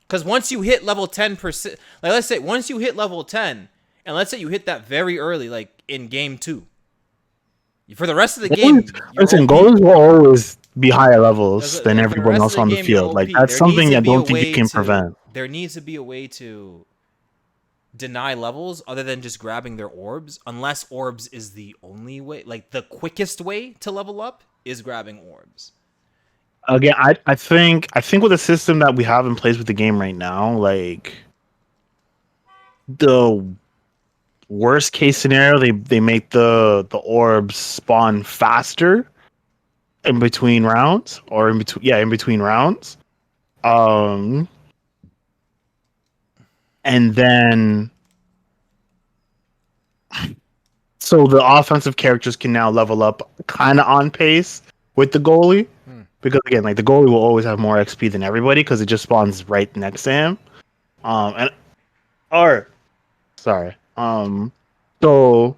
Because once you hit level 10%, like let's say once you hit level 10, and let's say you hit that very early, like in game 2, for the rest of the game, you're listen, OP. goals will always be higher levels than For the everyone rest of else the on the game, you're field. Like OP. that's something I don't think you can To prevent. there needs to be a way to deny levels other than just grabbing their orbs, unless orbs is the only way. Like the quickest way to level up is grabbing orbs. Again, I think with the system that we have in place with the game right now, like the worst case scenario, they make the orbs spawn faster in between rounds or in between rounds. Um and then so the offensive characters can now level up kind of on pace with the goalie because again, like the goalie will always have more XP than everybody because it just spawns right next to him. And or sorry. So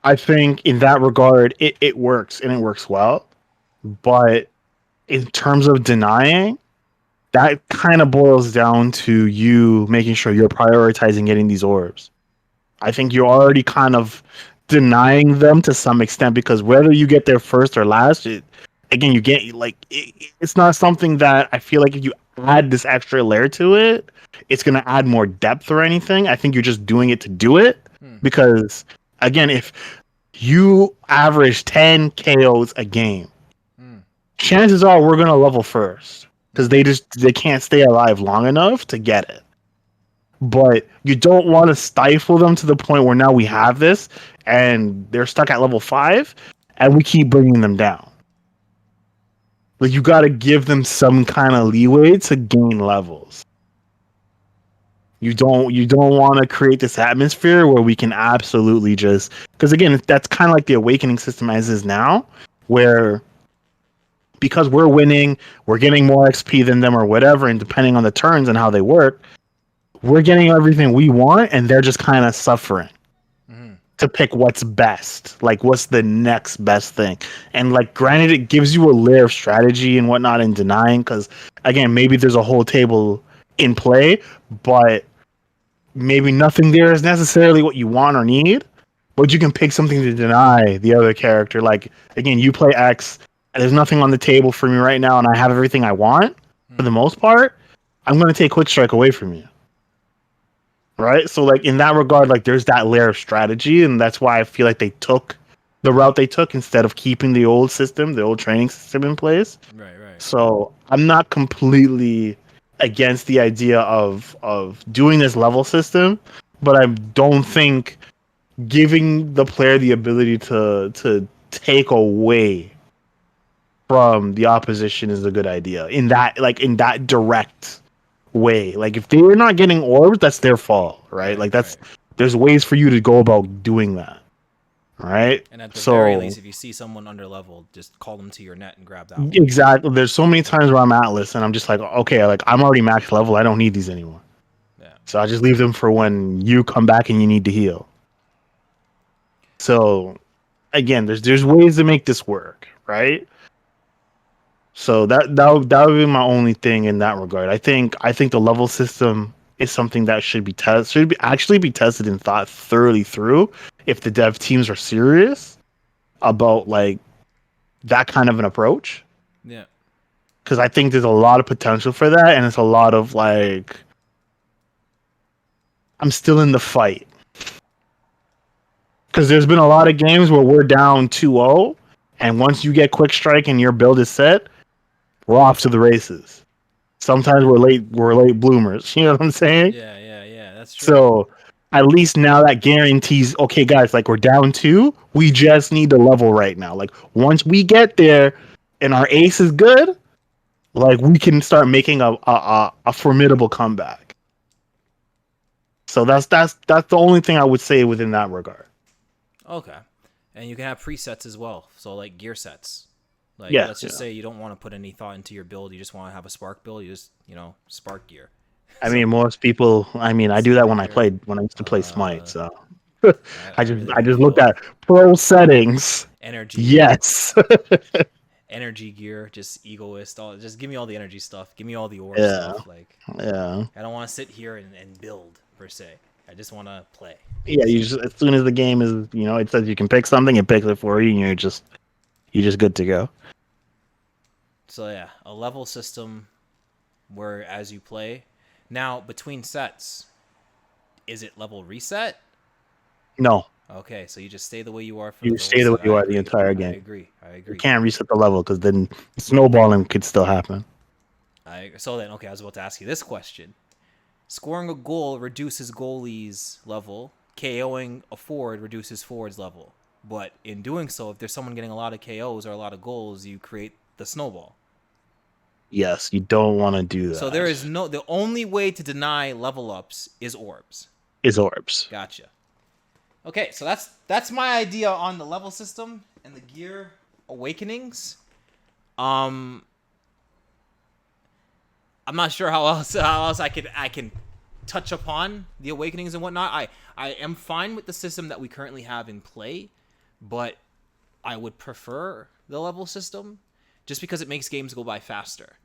I think in that regard, it works and it works well. But in terms of denying, that kind of boils down to you making sure you're prioritizing getting these orbs. I think you're already kind of denying them to some extent because whether you get there first or last, again, you get like it's not something that I feel like if you add this extra layer to it, it's gonna add more depth or anything. I think you're just doing it to do it because again, if you average 10 KOs a game, chances are we're gonna level first because they can't stay alive long enough to get it. But you don't want to stifle them to the point where now we have this and they're stuck at level 5 and we keep bringing them down. Like you got to give them some kind of leeway to gain levels. You don't want to create this atmosphere where we can absolutely just, because again that's kind of like the awakening system as is now, where because we're winning, we're getting more XP than them or whatever, and depending on the turns and how they work, we're getting everything we want, and they're just kind of suffering Mm-hmm. to pick what's best, like what's the next best thing. And like, granted, it gives you a layer of strategy and whatnot in denying, because again, maybe there's a whole table in play, but maybe nothing there is necessarily what you want or need. But you can pick something to deny the other character. Like again, you play X, and there's nothing on the table for me right now, and I have everything I want for the most part. I'm going to take Quick Strike away from you. Right? So like in that regard, like there's that layer of strategy, and that's why I feel like they took the route they took instead of keeping the old system, the old training system in place. Right, right. So I'm not completely against the idea of doing this level system, but I don't think giving the player the ability to take away from the opposition is a good idea in that direct way. Like if they're not getting orbs, that's their fault, right? Right, Like that's right. there's ways for you to go about doing that, right? And at the very So least, if you see someone under level, just call them to your net and grab that one. exactly, there's so many times where I'm Atlas and I'm just like, okay, like I'm already max level, I don't need these anymore. Yeah. So I just leave them for when you come back and you need to heal. So again, there's ways to make this work, right? So that would be my only thing in that regard. I think the level system is something that actually be tested and thought thoroughly through if the dev teams are serious about like that kind of an approach. Yeah. Because I think there's a lot of potential for that, and it's a lot of like I'm still in the fight. Because there's been a lot of games where we're down 2-0, and once you get quick strike and your build is set, we're off to the races. Sometimes we're late bloomers. You know what I'm saying? Yeah, yeah, yeah. That's true. So at least now that guarantees, okay, guys, like we're down 2, we just need to level right now. Like once we get there and our ace is good, like we can start making a formidable comeback. So that's the only thing I would say within that regard. Okay. And you can have presets as well. So like gear sets. Like Yeah, let's just yeah. say you don't want to put any thought into your build. You just want to have a spark build. You just, spark gear. I mean, most people. I mean, I do that when I Gear. used to play Smite. Uh, So I I just really I don't just looked feel at pro settings. energy gear. Yes. Energy gear, just egoist. Just give me all the energy stuff. Give me all the orb Yeah. stuff. Like Yeah. I don't want to sit here and build per se. I just want to play. Yeah. You just, as soon as the game is, it says you can pick something, it picks it for you, and you're just good to go. So yeah, a level system where as you play. Now between sets, is it level reset? No, Okay, so you just stay the way you are for you the whole stay the way set. you I are the agree. entire I game. agree. I You agree. can't reset the level because then snowballing could still happen. So then, okay, I was about to ask you this question. Scoring a goal reduces goalie's level. KOing a forward reduces forward's level. But in doing so, if there's someone getting a lot of KOs or a lot of goals, you create the snowball. Yes, you don't want to do So that. the only way to deny level ups is orbs. Is orbs. Gotcha. Okay, so that's my idea on the level system and the gear awakenings. I'm not sure how else I can touch upon the awakenings and whatnot. I am fine with the system that we currently have in play, but I would prefer the level system just because it makes games go by faster.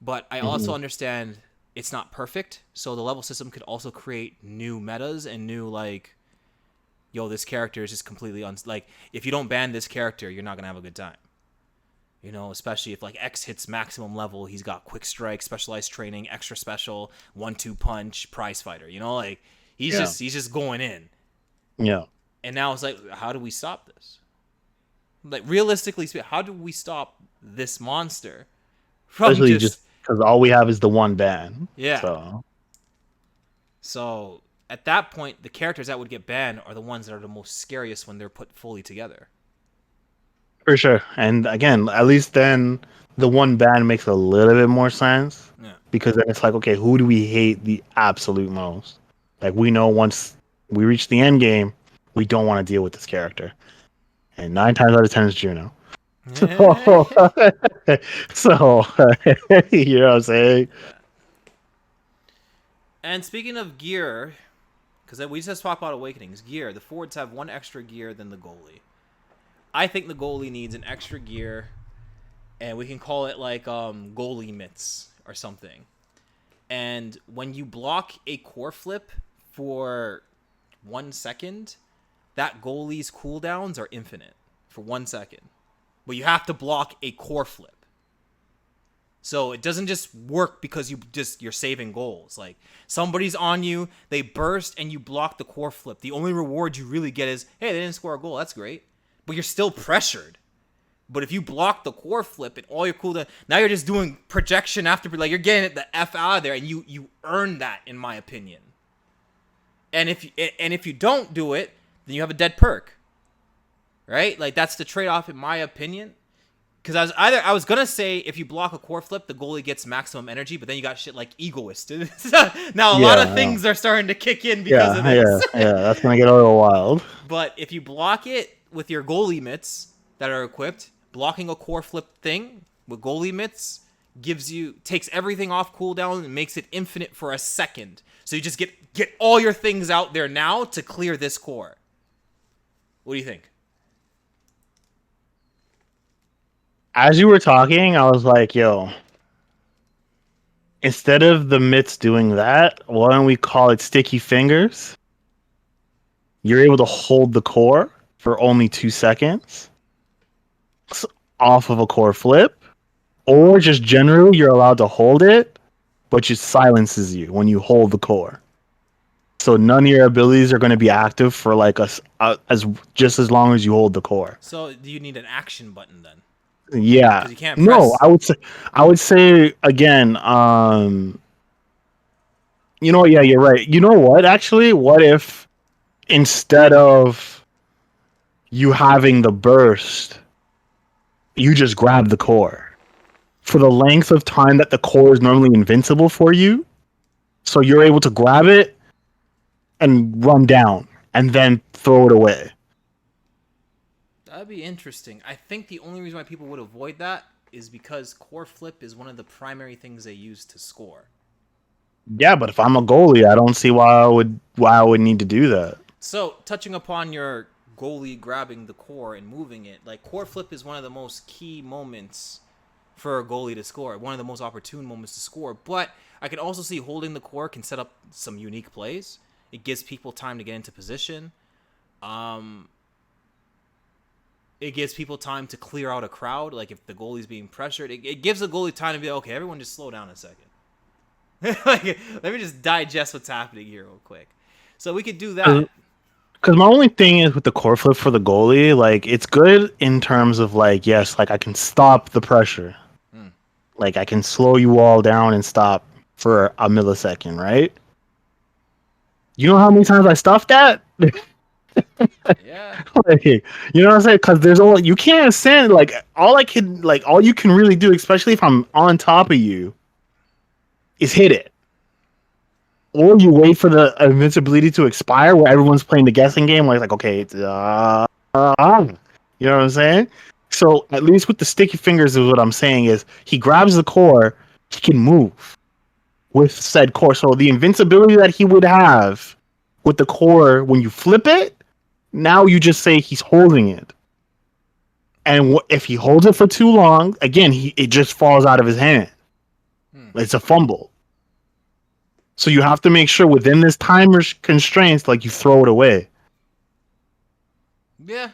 But I also understand it's not perfect, so the level system could also create new metas and new like, yo, this character is just completely like if you don't ban this character, you're not gonna have a good time. Especially if like X hits maximum level, he's got quick strike, specialized training, extra special, 1-2 punch, prize fighter. Like he's just going in. Yeah. And now it's like, how do we stop this? Like realistically speaking, how do we stop this monster from Especially just just because all we have is the one ban. yeah. So So at that point, the characters that would get banned are the ones that are the most scariest when they're put fully together. for sure. And again, at least then the one ban makes a little bit more sense Yeah. because then it's like, okay, who do we hate the absolute most? Like we know once we reach the end game, we don't want to deal with this character. And 9 times out of 10 is Juno. So, so you know what I'm saying? Yeah. And speaking of gear, because we just talked about Awakenings, gear, the forwards have one extra gear than the goalie. I think the goalie needs an extra gear, and we can call it like goalie mitts or something. And when you block a core flip for 1 second, that goalie's cooldowns are infinite for 1 second. But you have to block a core flip. So it doesn't just work because you're saving goals. Like somebody's on you, they burst and you block the core flip. The only reward you really get is, hey, they didn't score a goal. That's great. But you're still pressured. But if you block the core flip and all your cooldown, now you're just doing projection after, like you're getting the F out of there, and you earn that, in my opinion. And if you don't do it, then you have a dead perk, right? Like that's the trade-off, in my opinion. Because I was gonna say if you block a core flip, the goalie gets maximum energy, but then you got shit like egoist. Now a lot of things are starting to kick in because of this. Yeah, that's gonna get a little wild. But if you block it with your goalie mitts that are equipped, blocking a core flip thing with goalie mitts takes everything off cooldown and makes it infinite for a second. So you just get all your things out there now to clear this core. What do you think? As you were talking, I was like, yo, instead of the mitts doing that, why don't we call it sticky fingers? You're able to hold the core for only 2 seconds off of a core flip, or just generally you're allowed to hold it, but it silences you when you hold the core. So none of your abilities are going to be active for like as just as long as you hold the core. So do you need an action button then? Yeah. Because you can't press. No, I would say again, you know what, yeah, you're right. You know what, actually? What if instead of you having the burst, you just grab the core? For the length of time that the core is normally invincible for you, so you're able to grab it and run down and then throw it away. That'd be interesting. I think the only reason why people would avoid that is because core flip is one of the primary things they use to score. Yeah, but if I'm a goalie, I don't see why I would need to do that. So, touching upon your goalie grabbing the core and moving it, like core flip is one of the most key moments for a goalie to score, one of the most opportune moments to score. But I can also see holding the core can set up some unique plays. It gives people time to get into position. It gives people time to clear out a crowd. Like if the goalie's being pressured, it gives the goalie time to be okay. Everyone, just slow down a second. Like, let me just digest what's happening here real quick. So we could do that. Because my only thing is with the core flip for the goalie, like it's good in terms of like, yes, like I can stop the pressure. Like I can slow you all down and stop for a millisecond, right? You know how many times I stuffed that? Yeah. Like, you know what I'm saying? Because there's only you can't send like all you can really do, especially if I'm on top of you, is hit it. Or you wait for the invincibility to expire, where everyone's playing the guessing game. Where it's like, okay, it's you know what I'm saying? So at least with the sticky fingers, is what I'm saying is he grabs the core, he can move with said core. So the invincibility that he would have with the core when you flip it, now you just say he's holding it. And if he holds it for too long, again, it just falls out of his hand. It's a fumble. So you have to make sure within this timer constraints, like you throw it away. Yeah.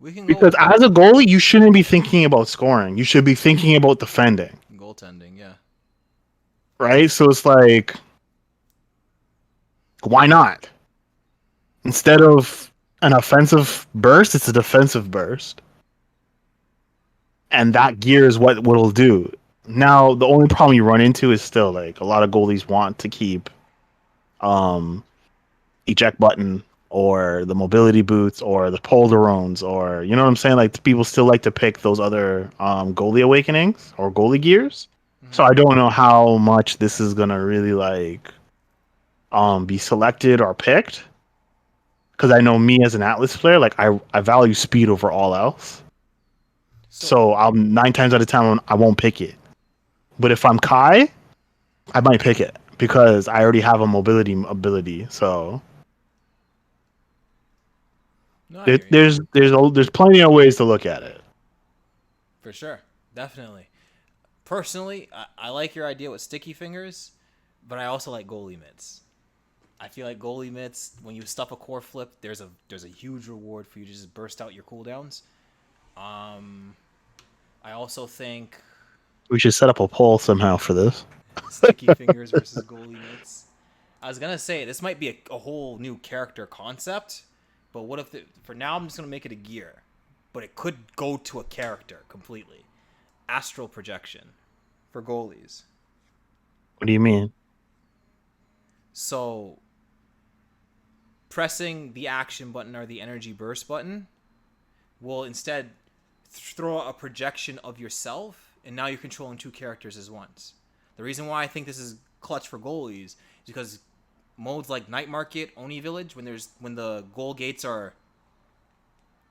We can Because as a goalie, you shouldn't be thinking about scoring. You should be thinking about defending. Goaltending, yeah. Right? So it's like, why not? Instead of an offensive burst, it's a defensive burst. and that gear is what it'll do. Now, the only problem you run into is still like a lot of goalies want to keep um eject button or the mobility boots or the polderones, or you know what I'm saying? Like people still like to pick those other goalie awakenings or goalie gears. So Hmm. I don't know how much this is gonna really like be selected or picked. Because I know me as an Atlas player, like I value speed over all else. So So I'll 9 times out of 10 I won't pick it. But if I'm Kai, I might pick it because I already have a mobility ability. So no, I hear you there's plenty of ways to look at it. for sure, definitely. Personally, I like your idea with sticky fingers, but I also like goalie mitts. I feel like goalie mitts, when you stuff a core flip, there's a huge reward for you to just burst out your cooldowns. Um, I also think We should set up a poll somehow for this. sticky fingers versus goalie mitts. I was gonna say this might be a whole new character concept, but what if for now I'm just gonna make it a gear, but it could go to a character completely. Astral projection for goalies. What do you mean? So pressing the action button or the energy burst button will instead throw a projection of yourself, and now you're controlling two characters as once. The reason why I think this is clutch for goalies is because modes like Night Market, Oni Village, when the goal gates are,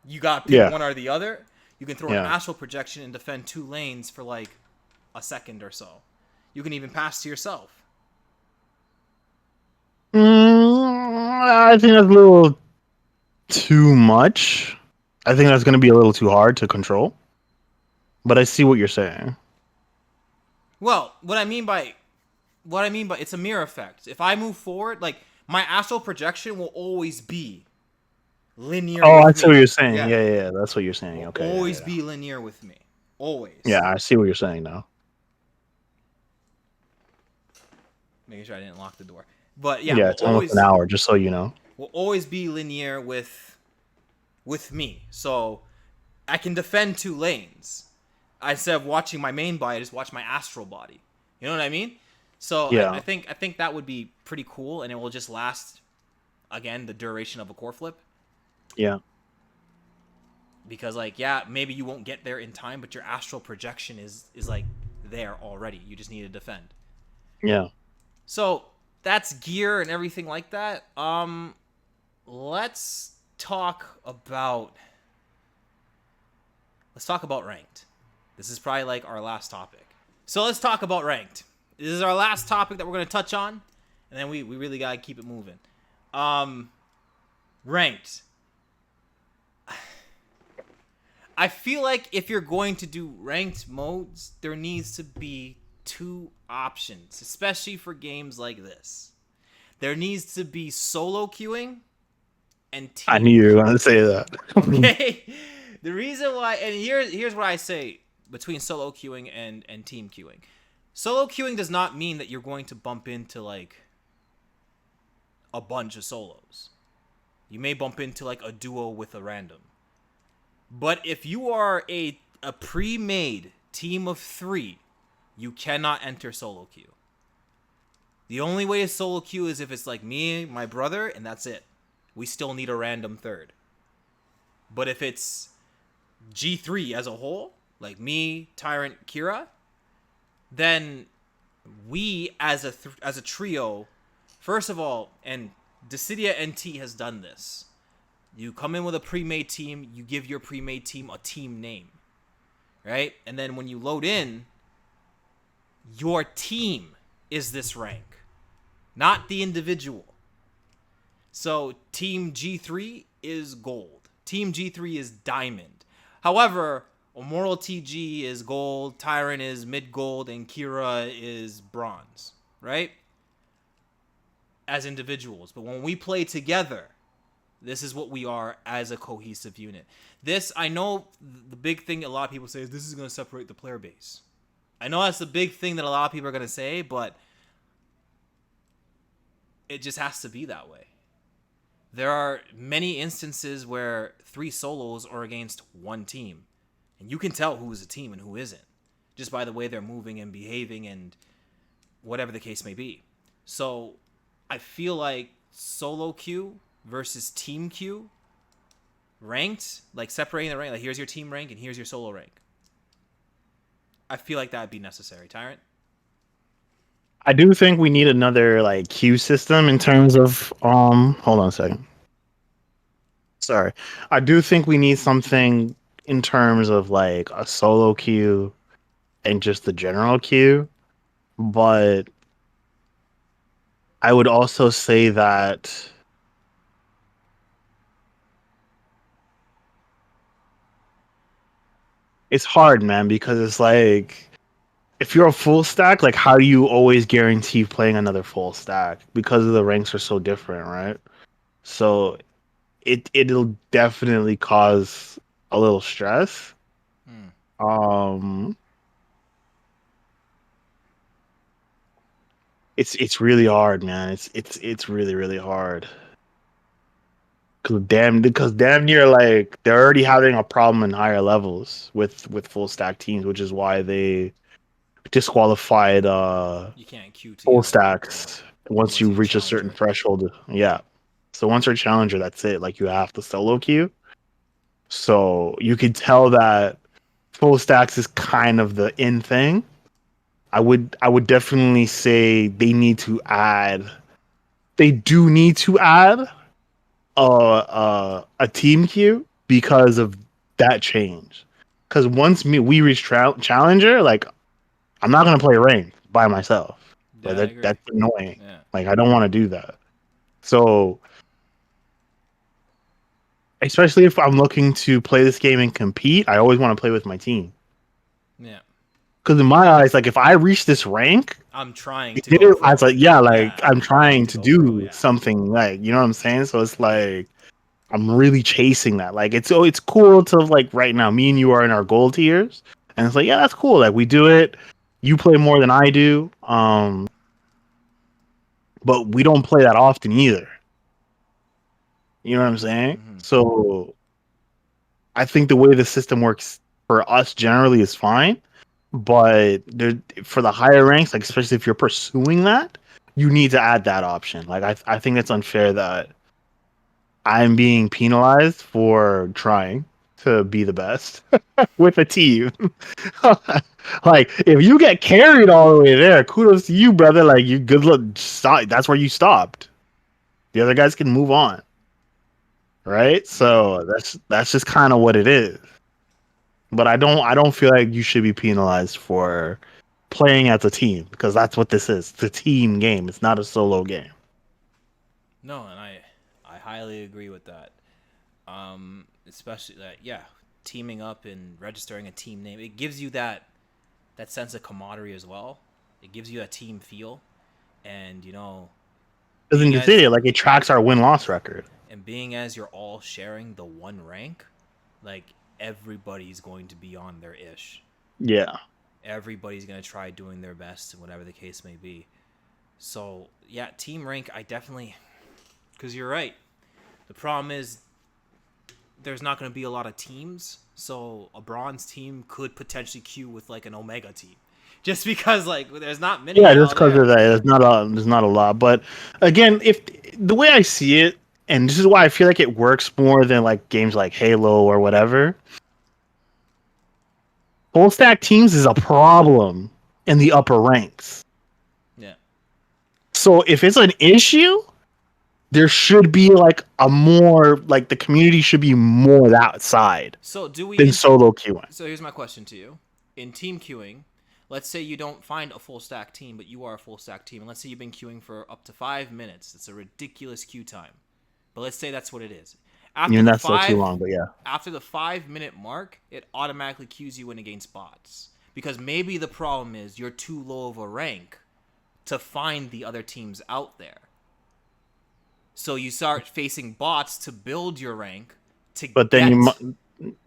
you got to pick Yeah, one or the other, you can throw an yeah. astral projection and defend two lanes for like a second or so. You can even pass to yourself. I think that's a little too much. I think that's going to be a little too hard to control. But I see what you're saying. Well, what I mean by it's a mirror effect. If I move forward, like my astral projection will always be linear Oh, I with see what me. you're saying. Yeah, Yeah, that's what you're saying. will Okay, yeah, always yeah. be linear with me. Always. Yeah, I see what you're saying now. Making sure I didn't lock the door. But yeah, Yeah, it's almost an hour, just so you know. will always be linear with me. So I can defend two lanes. Instead of watching my main body, I just watch my astral body. You know what I mean? So I Yeah, think that would be pretty cool, and it will just last again the duration of a core flip. yeah, Because like yeah, maybe you won't get there in time, but your astral projection is like there already. You just need to defend. yeah. So that's gear and everything like that. Let's talk about ranked. This is probably like our last topic. So let's talk about ranked. This is our last topic that we're gonna touch on, and then we really gotta keep it moving. Ranked. I feel like if you're going to do ranked modes, there needs to be two options, especially for games like this. There needs to be solo queuing and I knew team you were queuing. going to say that. Okay? The reason why, and here's what I say between solo queuing and team queuing. Solo queuing does not mean that you're going to bump into like a bunch of solos. You may bump into like a duo with a random. But if you are a pre-made team of 3, you cannot enter solo queue. The only way to solo queue is if it's like me, my brother, and that's it. We still need a random third. But if it's G3 as a whole, like me, Tyrant, Kira, then we as a trio, first of all, and Dissidia NT has done this. You come in with a pre-made team, you give your pre-made team a team name, right? And then when you load in, your team is this rank, not the individual. So Team G3 is gold. Team G3 is diamond. However, Immortal TG is gold, Tyrant is mid gold, and Kira is bronze, right? As individuals. But when we play together, this is what we are as a cohesive unit. This, I know the big thing a lot of people say is this is going to separate the player base. I know that's the big thing that a lot of people are going to say, but it just has to be that way. There are many instances where 3 solos are against one team. And you can tell who is a team and who isn't just by the way they're moving and behaving and whatever the case may be. So I feel like solo queue versus team queue ranked, like separating the rank, like here's your team rank and here's your solo rank. I feel like that would be necessary. Tyrant? I do think we need another like queue system in terms of hold on a second. Sorry. I do think we need something in terms of like a solo queue and just the general queue, but I would also say that it's hard, man, because it's like if you're a full stack, like how do you always guarantee playing another full stack because the ranks are so different, right? So it'll definitely cause a little stress. Hmm. Um, it's really hard, man. It's really really hard. Because damn near like they're already having a problem in higher levels with full stack teams, which is why they disqualified You can't queue full together. Yeah. stacks once Once you you're a reach a certain challenger. threshold. Yeah. So once you're a challenger, that's it. Like you have to solo queue. So you could tell that full stacks is kind of the in thing. I would definitely say they do need to add a team queue because of that change. Because once we reach challenger, like I'm not gonna play ranked by myself. Like Yeah, I agree. that's annoying. Yeah. Like I don't want to do that. So especially if I'm looking to play this game and compete, I always want to play with my team. Yeah. Because in my eyes, like if I reach this rank, I'm trying to go I was pro. like, yeah, like Yeah, I'm I'm trying trying to to go pro. do Yeah. something, like you know what I'm saying. So it's like I'm really chasing that. Like it's cool to like right now. Me and you are in our gold tiers, and it's like yeah, that's cool. Like we do it. You play more than I do, but we don't play that often either. You know what I'm saying? Mm-hmm. So I think the way the system works for us generally is fine, but there for the higher ranks, like especially if you're pursuing that, you need to add that option. Like I think it's unfair that I'm being penalized for trying to be the best with a team. Like if you get carried all the way there, kudos to you, brother. Like you good luck. Stop. That's where you stopped. The other guys can move on, right? Yeah. So that's just kind of what it is. But I don't feel like you should be penalized for playing as a team because that's what this is. It's a team game. It's not a solo game. No, and I highly agree with that. Especially that, yeah, teaming up and registering a team name, it gives you that sense of camaraderie as well. It gives you a team feel, and Doesn't being just it as like it tracks our win loss record. being as you're all sharing the one rank, like everybody's going to be on their ish. Yeah. Everybody's gonna try doing their best, whatever the case may be. So yeah, team rank, I definitely, because you're right. The problem is there's not going to be a lot of teams, so a bronze team could potentially queue with like an omega team, just because like there's not many Yeah, of just y'all because there. of that, there's not a lot. But again, if the way I see it, and this is why I feel like it works more than like games like Halo or whatever, full stack teams is a problem in the upper ranks. Yeah. So if it's an issue, there should be like a more like the community should be more that side So do we? than solo queuing. So here's my question to you: in team queuing, let's say you don't find a full stack team, but you are a full stack team, and let's say you've been queuing for up to 5 minutes. It's a ridiculous queue time, but let's say that's what it is. After Even the that's still too five long, but yeah. after the 5 minute mark, it automatically queues you in against bots. Because maybe the problem is you're too low of a rank to find the other teams out there. So you start facing bots to build your rank to But get.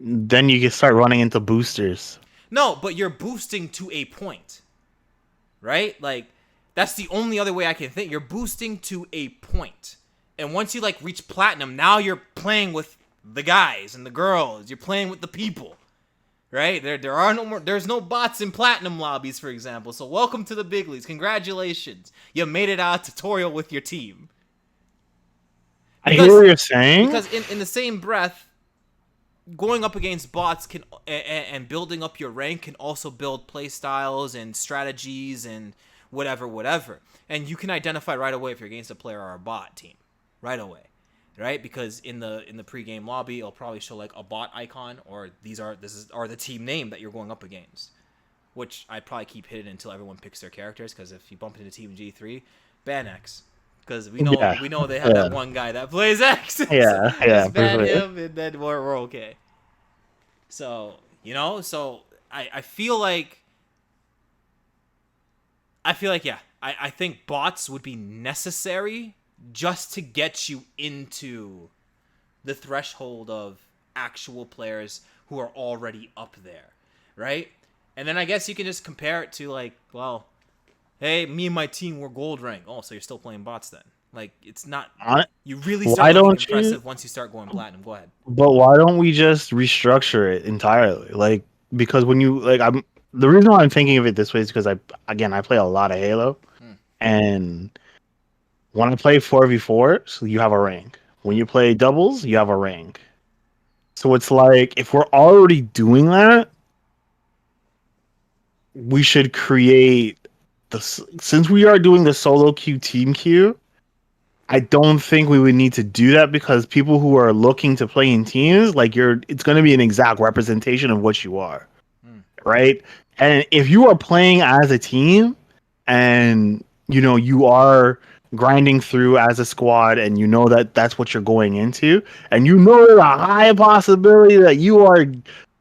then you can start running into boosters. No, but you're boosting to a point. Right? Like that's the only other way I can think. You're boosting to a point. And once you like reach platinum, now you're playing with the guys and the girls. You're playing with the people. right? There are no more. There's no bots in platinum lobbies, for example. So welcome to the big leagues. Congratulations, you made it out tutorial with your team. I hear Because what you're saying. in the same breath, going up against bots can and building up your rank can also build play styles and strategies and whatever. And you can identify right away if you're against a player or a bot team, right away, right? Because in the pregame lobby, it'll probably show like a bot icon or this is the team name that you're going up against. Which I'd probably keep hidden until everyone picks their characters. Because if you bump into Team G3, ban X. Because Yeah, we know they have yeah, that one guy that plays X. So yeah, yeah, just for ban sure. him, and then we're okay. So so I feel like yeah, I think bots would be necessary just to get you into the threshold of actual players who are already up there, right? And then I guess you can just compare it to like, well, hey, me and my team were gold rank. Oh, so you're still playing bots then? Like, it's not. Hon- You really start Why looking don't you? impressive once you start going platinum. Go ahead. But why don't we just restructure it entirely? Like, because when you like, I'm the reason why I'm thinking of it this way is because I play a lot of Halo, Hmm. and when I play 4v4, so you have a rank. When you play doubles, you have a rank. So it's like if we're already doing that, we should create since we are doing the solo queue team queue. I don't think we would need to do that because people who are looking to play in teams, like it's going to be an exact representation of what you are, Hmm. right? And if you are playing as a team and you are grinding through as a squad and you know that that's what you're going into and you know there's a high possibility that you are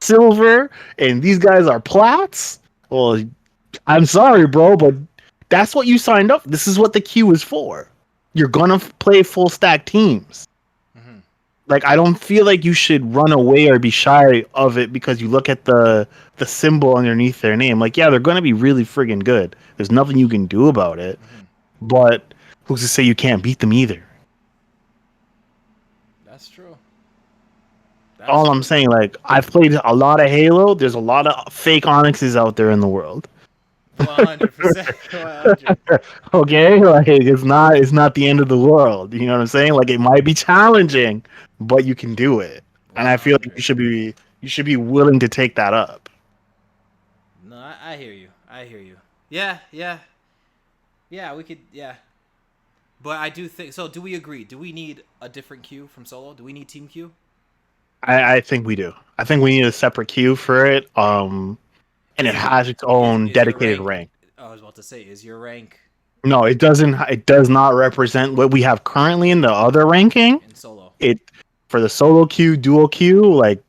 silver and these guys are plats, well, I'm sorry, bro, but that's what you signed up. This is what the queue is for. You're gonna play full stack teams. Mm-hmm. Like I don't feel like you should run away or be shy of it because you look at the symbol underneath their name. Like yeah, they're gonna be really friggin' good. There's nothing you can do about it. Mm-hmm. But who's to say you can't beat them either? That's true. That's All I'm true. saying, like I've played a lot of Halo. There's a lot of fake Onyxes out there in the world. 100%. 100. Okay, like it's not the end of the world. You know what I'm saying? Like it might be challenging, but you can do it. And I feel like 100. you should be willing to take that up. No, I hear you. I hear you. Yeah, yeah, yeah. We could, yeah. But I do think so. Do we agree? Do we need a different queue from solo? Do we need team queue? I think we do. I think we need a separate queue for it. And it Is has its is own is your dedicated rank? rank. I was about to say, is your rank No, it doesn't. It does not represent what we have currently in the other ranking. in solo? It for the solo queue, dual queue, like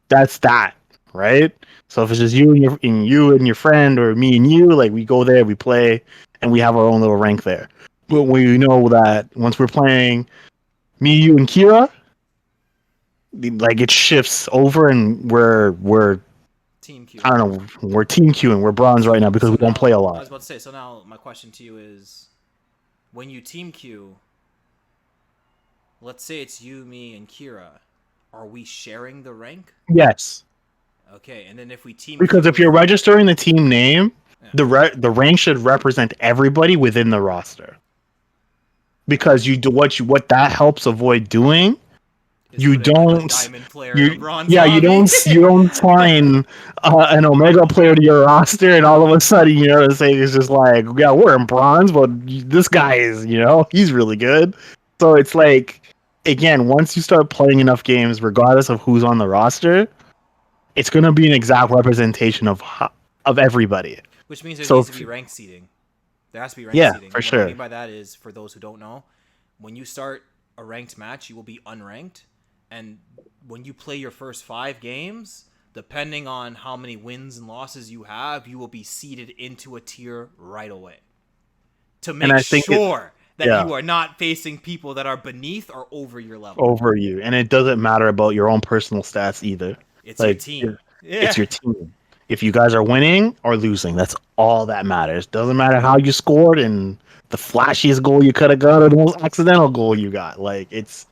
that's that, right? So if it's just you and your friend, or me and you, like we go there, we play, and we have our own little rank there. But we know that once we're playing me, you, and Kira, like it shifts over, and we're Team queue. I don't know, we're team queuing, we're bronze right now because So we don't play now a I lot. was about to say. So now my question to you is, when you team queue, let's say it's you, me, and Kira, are we sharing the rank? Yes, Okay, and then if we team because queue if with, you're registering the team name, yeah, the rank should represent everybody within the roster. Because you do what that helps avoid doing. is You putting like a don't diamond player in a you bronze yeah lobby. you don't sign an Omega player to your roster and all of a sudden what I'm saying it's just like yeah we're in bronze but this guy is he's really good. So it's like again once you start playing enough games regardless of who's on the roster, it's gonna be an exact representation of everybody. Which means there So needs to if, be rank seating. There has to be rank yeah, seating. for And what I sure. mean by that is, for those who don't know, when you start a ranked match, you will be unranked. And when you play your first 5 games, depending on how many wins and losses you have, you will be seeded into a tier right away. To And make I think it sure that yeah you are not facing people that are beneath or over your level. over you, and it doesn't matter about your own personal stats either. It's your Like team. it's Yeah. your team. If you guys are winning or losing, that's all that matters. Doesn't matter how you scored and the flashiest goal you could have got or the most accidental goal you got. Like it's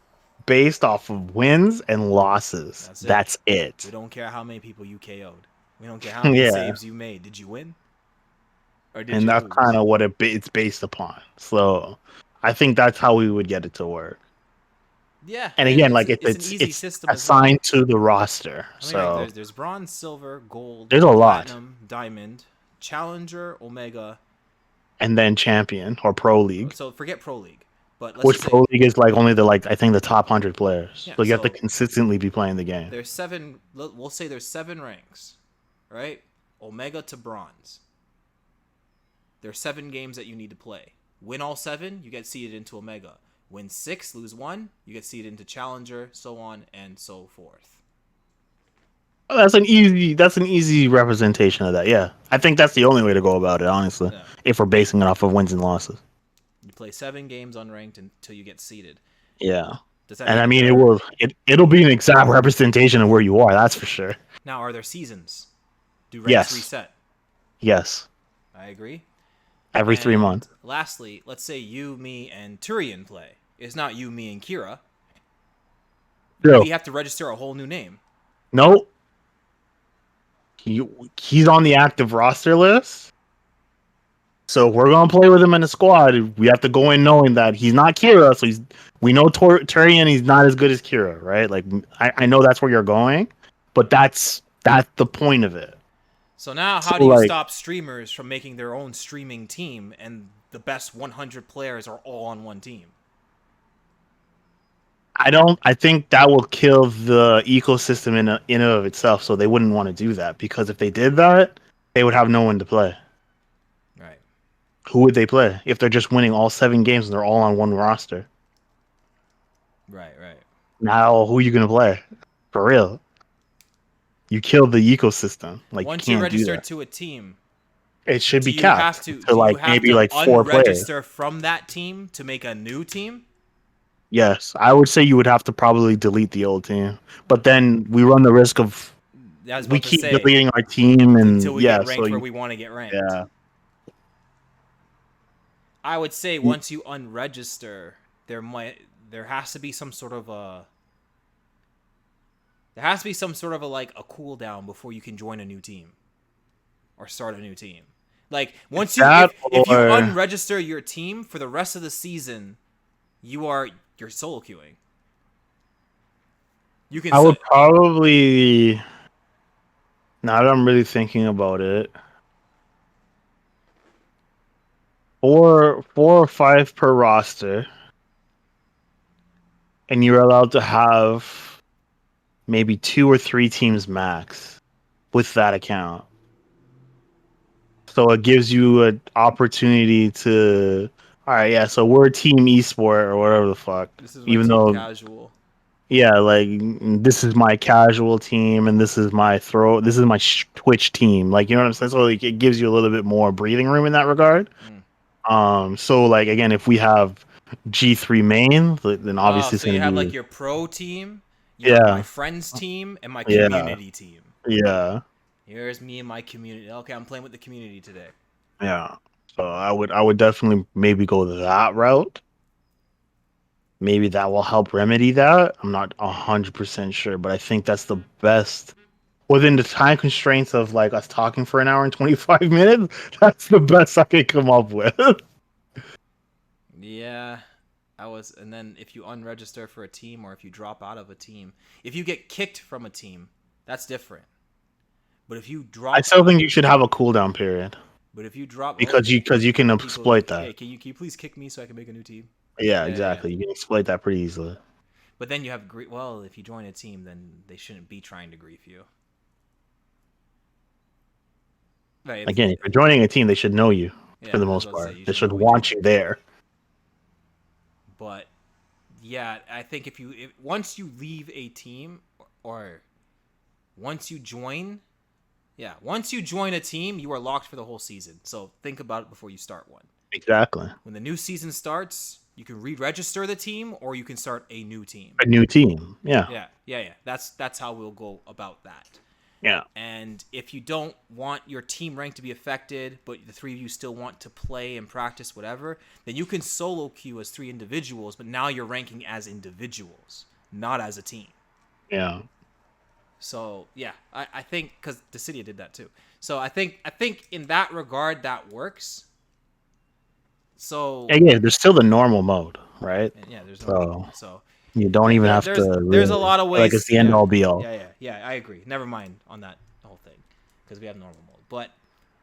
based off of wins and losses. That's it. That's it. We don't care how many people you KO'd. We don't care how many Yeah, saves you made. Did you win or did and you that's kind lose? of what it's based upon. So I think that's how we would get it to work. Yeah, And and again, like it's an easy it's system as well. assigned to the roster. I mean, like So there's bronze, silver, gold, there's a lot. platinum, diamond, challenger, omega. And then champion or pro league, So forget pro league, but let's which just say pro league is like only the like I think the top 100 players. yeah. So you have to So consistently be playing the game. there's seven. We'll say there's seven ranks, right? Omega to bronze. There's 7 games that you need to play. Win all 7, you get seeded into omega. Win 6, lose 1, you get seeded into challenger, so on and so forth. Oh, that's an easy representation of that. Yeah, I think that's the only way to go about it, honestly. Yeah. If we're basing it off of wins and losses. You play 7 games unranked until you get seeded. Yeah, Does that and make I it mean better? it'll be an exact representation of where you are. That's for sure. Now, are there seasons? Do ranks Yes, reset? yes. I agree. Every three And months. lastly, let's say you, me, and Tyrion play. It's not you, me, and Kira. True. We have to register a whole new name. Nope. He's on the active roster list. So if we're gonna play with him in the squad, we have to go in knowing that he's not Kira. So we know Tyrion. He's not as good as Kira, right? Like I know that's where you're going, but that's the point of it. So now, So how do you like stop streamers from making their own streaming team and the best 100 players are all on one team? I think that will kill the ecosystem in and of itself. So they wouldn't want to do that because if they did that, they would have no one to play. Right. Who would they play if they're just winning all 7 games and they're all on one roster? Right, right. Now who are you gonna play? For real. You kill the ecosystem. Like you Once you can't do register that. to a team, It should do be you have capped to to do you like have maybe to like 4 players. unregister from that team to make a new team? Yes, I would say you would have to probably delete the old team, but then we run the risk of I was we about to keep say deleting our team, until and we get yeah, so ranked where we want to get ranked. yeah, I would say once you unregister, there has to be some sort of a like a cooldown before you can join a new team or start a new team. Like once you that if you or unregister your team for the rest of the season, you're solo queuing. You can I would probably. Now that I'm really thinking about it, four or five per roster, and you're allowed to have maybe 2 or 3 teams max with that account. So it gives you an opportunity to, all right, yeah. So we're team esport or whatever the fuck. this is my Even team though, casual. yeah, like this is my casual team and this is my Twitch team. Like you know what I'm saying. So like it gives you a little bit more breathing room in that regard. Mm. So like again, if we have G3 main, then Oh, obviously it's so you gonna have be like your pro team, your my yeah, friends team, and my yeah, community team. yeah, Here's me and my community. Okay, I'm playing with the community today. yeah. So I would definitely maybe go that route. Maybe that will help remedy that. I'm not 100% sure, but I think that's the best within the time constraints of like us talking for an hour and 25 minutes. That's the best I could come up with. Yeah, and then if you unregister for a team or if you drop out of a team, if you get kicked from a team, that's different. But if you I drop, still think you should have a cooldown period oh, because you can people, exploit that. hey, can you please kick me so I can make a new team? Yeah, Yeah, yeah, yeah. exactly. You can exploit that pretty easily. But then you have well, if you join a team, then they shouldn't be trying to grief you. Right. Again, if you're joining a team, they should know you for Yeah, the I was most about to say part. you They should should know each want other. you there. But yeah, I think once you leave a team or once you join, once you join a team, you are locked for the whole season. So think about it before you start one. Exactly. When the new season starts, you can re-register the team or you can start a new team. A new team. Yeah. Yeah. That's how we'll go about that. Yeah. And if you don't want your team rank to be affected, but the 3 of you still want to play and practice whatever, then you can solo queue as 3 individuals, but now you're ranking as individuals, not as a team. Yeah. So yeah, I think because Dissidia did that too. So I think in that regard that works. So Again, there's still the normal mode, right? yeah, there's no normal So mode. So you don't even have to there's a really lot of feel like ways. it's the end all be all. Yeah. I agree. Never mind on that whole thing because we have normal mode. But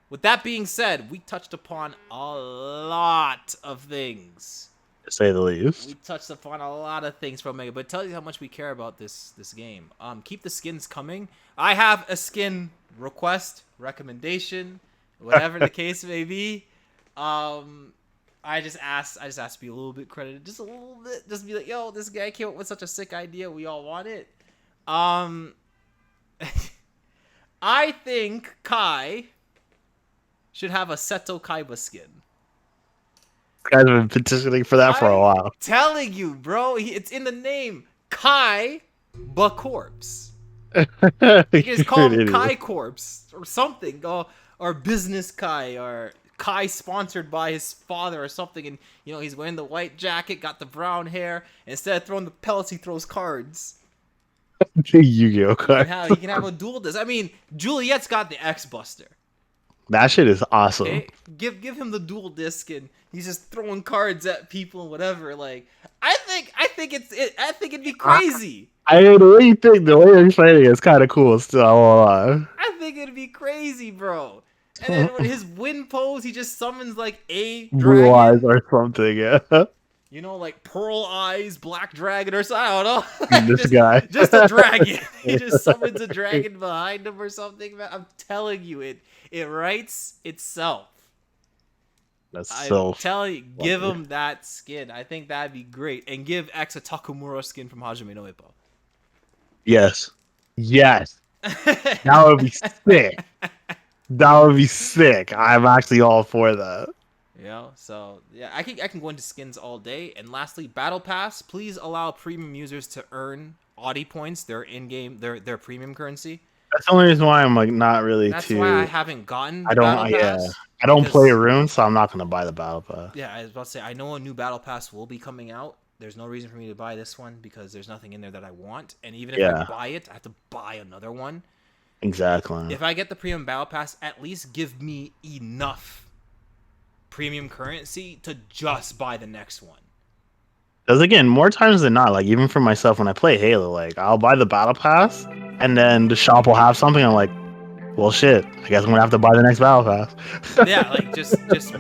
with that being said, we touched upon a lot of things. To say the least. We touched upon a lot of things for Omega, but it tells you how much we care about this game. Keep the skins coming. I have a skin request, recommendation, whatever the case may be. I just asked to be a little bit credited, just a little bit, just be like, yo, this guy came up with such a sick idea, we all want it. I think Kai should have a Seto Kaiba skin. Guys have been petitioning for that for a while. I'm telling you, bro, it's in the name. Kai Corpse. You can just call him Kai Corpse or something, or Business Kai, or Kai sponsored by his father or something, and he's wearing the white jacket, got the brown hair. Instead of throwing the pellets, he throws cards. Yu-Gi-Oh card. He can have a dual disc. I mean, Juliet's got the X Buster. That shit is awesome. Okay? Give him the dual disc, and he's just throwing cards at people and whatever. Like, I think it'd be crazy. The way you're explaining it's kind of cool still. I think it'd be crazy, bro. And then when his win pose, he just summons like a dragon. Blue eyes or something, yeah. Like Pearl Eyes, Black Dragon, or something. I don't know. This guy. Just a dragon. He just summons a dragon behind him or something, man. I'm telling you, it writes itself. I'm telling you, give him that skin. I think that'd be great. And give X a Takumura skin from Hajime no Ippo. Yes. That would be sick. That would be sick. I'm actually all for that. So yeah, I can go into skins all day. And lastly, Battle Pass. Please allow premium users to earn Audi points, their in-game, their premium currency. That's the only reason why I'm not really That's why I haven't gotten the Battle Pass. I don't play Rune, so I'm not gonna buy the Battle Pass. Yeah, I was about to say, I know a new Battle Pass will be coming out. There's no reason for me to buy this one because there's nothing in there that I want. And even if I buy it, I have to buy another one. Exactly. If I get the premium Battle Pass, at least give me enough premium currency to just buy the next one. Because again, more times than not, like even for myself when I play Halo, like I'll buy the Battle Pass and then the shop will have something. I'm like, well, shit. I guess I'm gonna have to buy the next Battle Pass. Yeah, like just just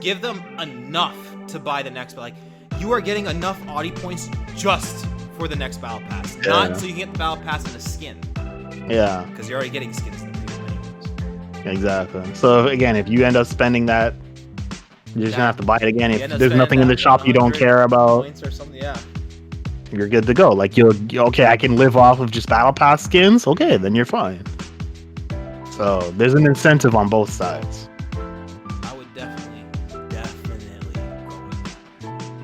give them enough to buy the next. But like, you are getting enough Audi points just for the next Battle Pass, not so you can get the Battle Pass and a skin. Yeah, because you're already getting skins in the premium anyways. Exactly. So again, if you end up spending that, you're just gonna have to buy it again. If there's nothing in the shop you don't care about, points or something, yeah, you're good to go. Like okay, I can live off of just Battle Pass skins. Okay, then you're fine. So there's an incentive on both sides. I would definitely go with that.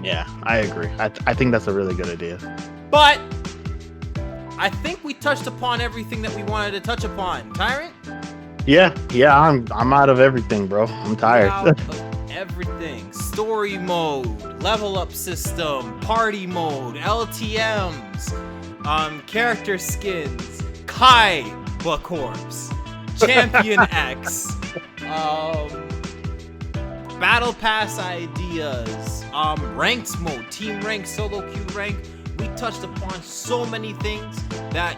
Yeah, I agree. I think that's a really good idea. But I think we touched upon everything that we wanted to touch upon. Tyrant? Yeah, I'm out of everything, bro. I'm tired. Out of everything. Story mode, level up system, party mode, LTMs, character skins, Kai Corpse, Champion X, Battle Pass ideas, ranked mode, team rank, solo queue rank. We touched upon so many things that,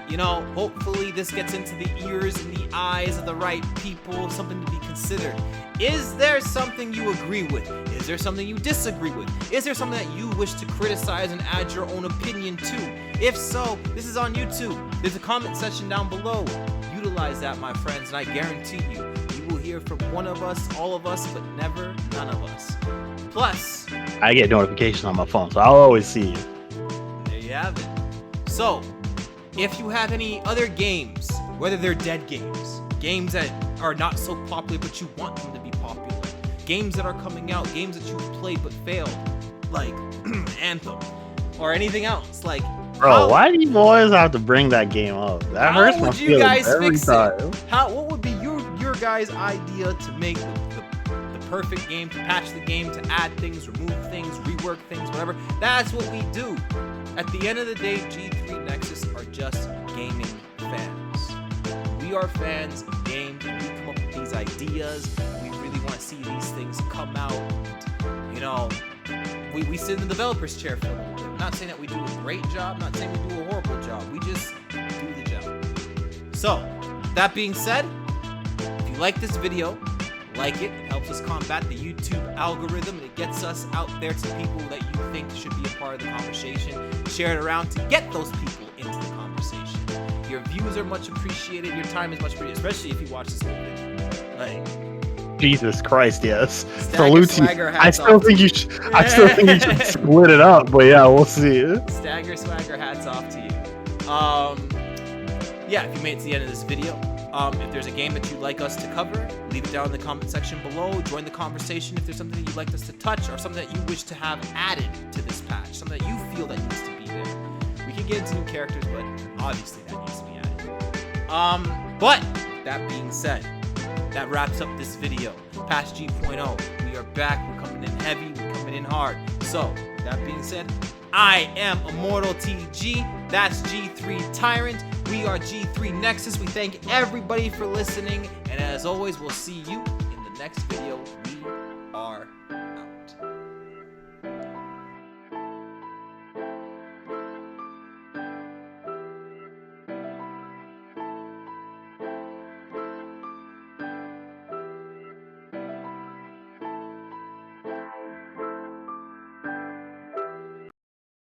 hopefully this gets into the ears and the eyes of the right people, something to be considered. Is there something you agree with? Is there something you disagree with? Is there something that you wish to criticize and add your own opinion to? If so, this is on YouTube. There's a comment section down below. Utilize that, my friends, and I guarantee you will hear from one of us, all of us, but never none of us. Plus, I get notifications on my phone, so I'll always see you. You have it. So, if you have any other games, whether they're dead games that are not so popular but you want them to be popular, games that are coming out, games that you've played but failed, like Anthem, or anything else, like bro, why do you always have to bring that game up? That hurts my feelings every time. What would be your guys' idea to make the perfect game, to patch the game, to add things, remove things, rework things, whatever? That's what we do. At the end of the day, G3 Nexus are just gaming fans. We are fans of games. We come up with these ideas. We really want to see these things come out. You know, we sit in the developer's chair for a little bit. I'm not saying that we do a great job. I'm not saying we do a horrible job. We just do the job. So, that being said, if you like this video, like it. It helps us combat the YouTube algorithm, and it gets us out there to people that you think should be a part of the conversation. Share it around to get those people into the conversation. Your views are much appreciated. Your time is much appreciated, especially if you watch this whole video. Like, Jesus Christ, yes. Stagger Salute to you. Swagger I hats still off think to you should. I still think you should split it up, but yeah, we'll see. Stagger Swagger hats off to you. Yeah, if you made it to the end of this video, if there's a game that you'd like us to cover, leave it down in the comment section below. Join the conversation if there's something that you'd like us to touch or something that you wish to have added to this patch, something that you feel that needs to be there. We can get into new characters, but obviously that needs to be added. But that being said, that wraps up this video. Patch G.0, we are back. We're coming in heavy. We're coming in hard. So, that being said, I am Immortal TG. That's G3 Tyrant. We are G3 Nexus. We thank everybody for listening. And as always, we'll see you in the next video.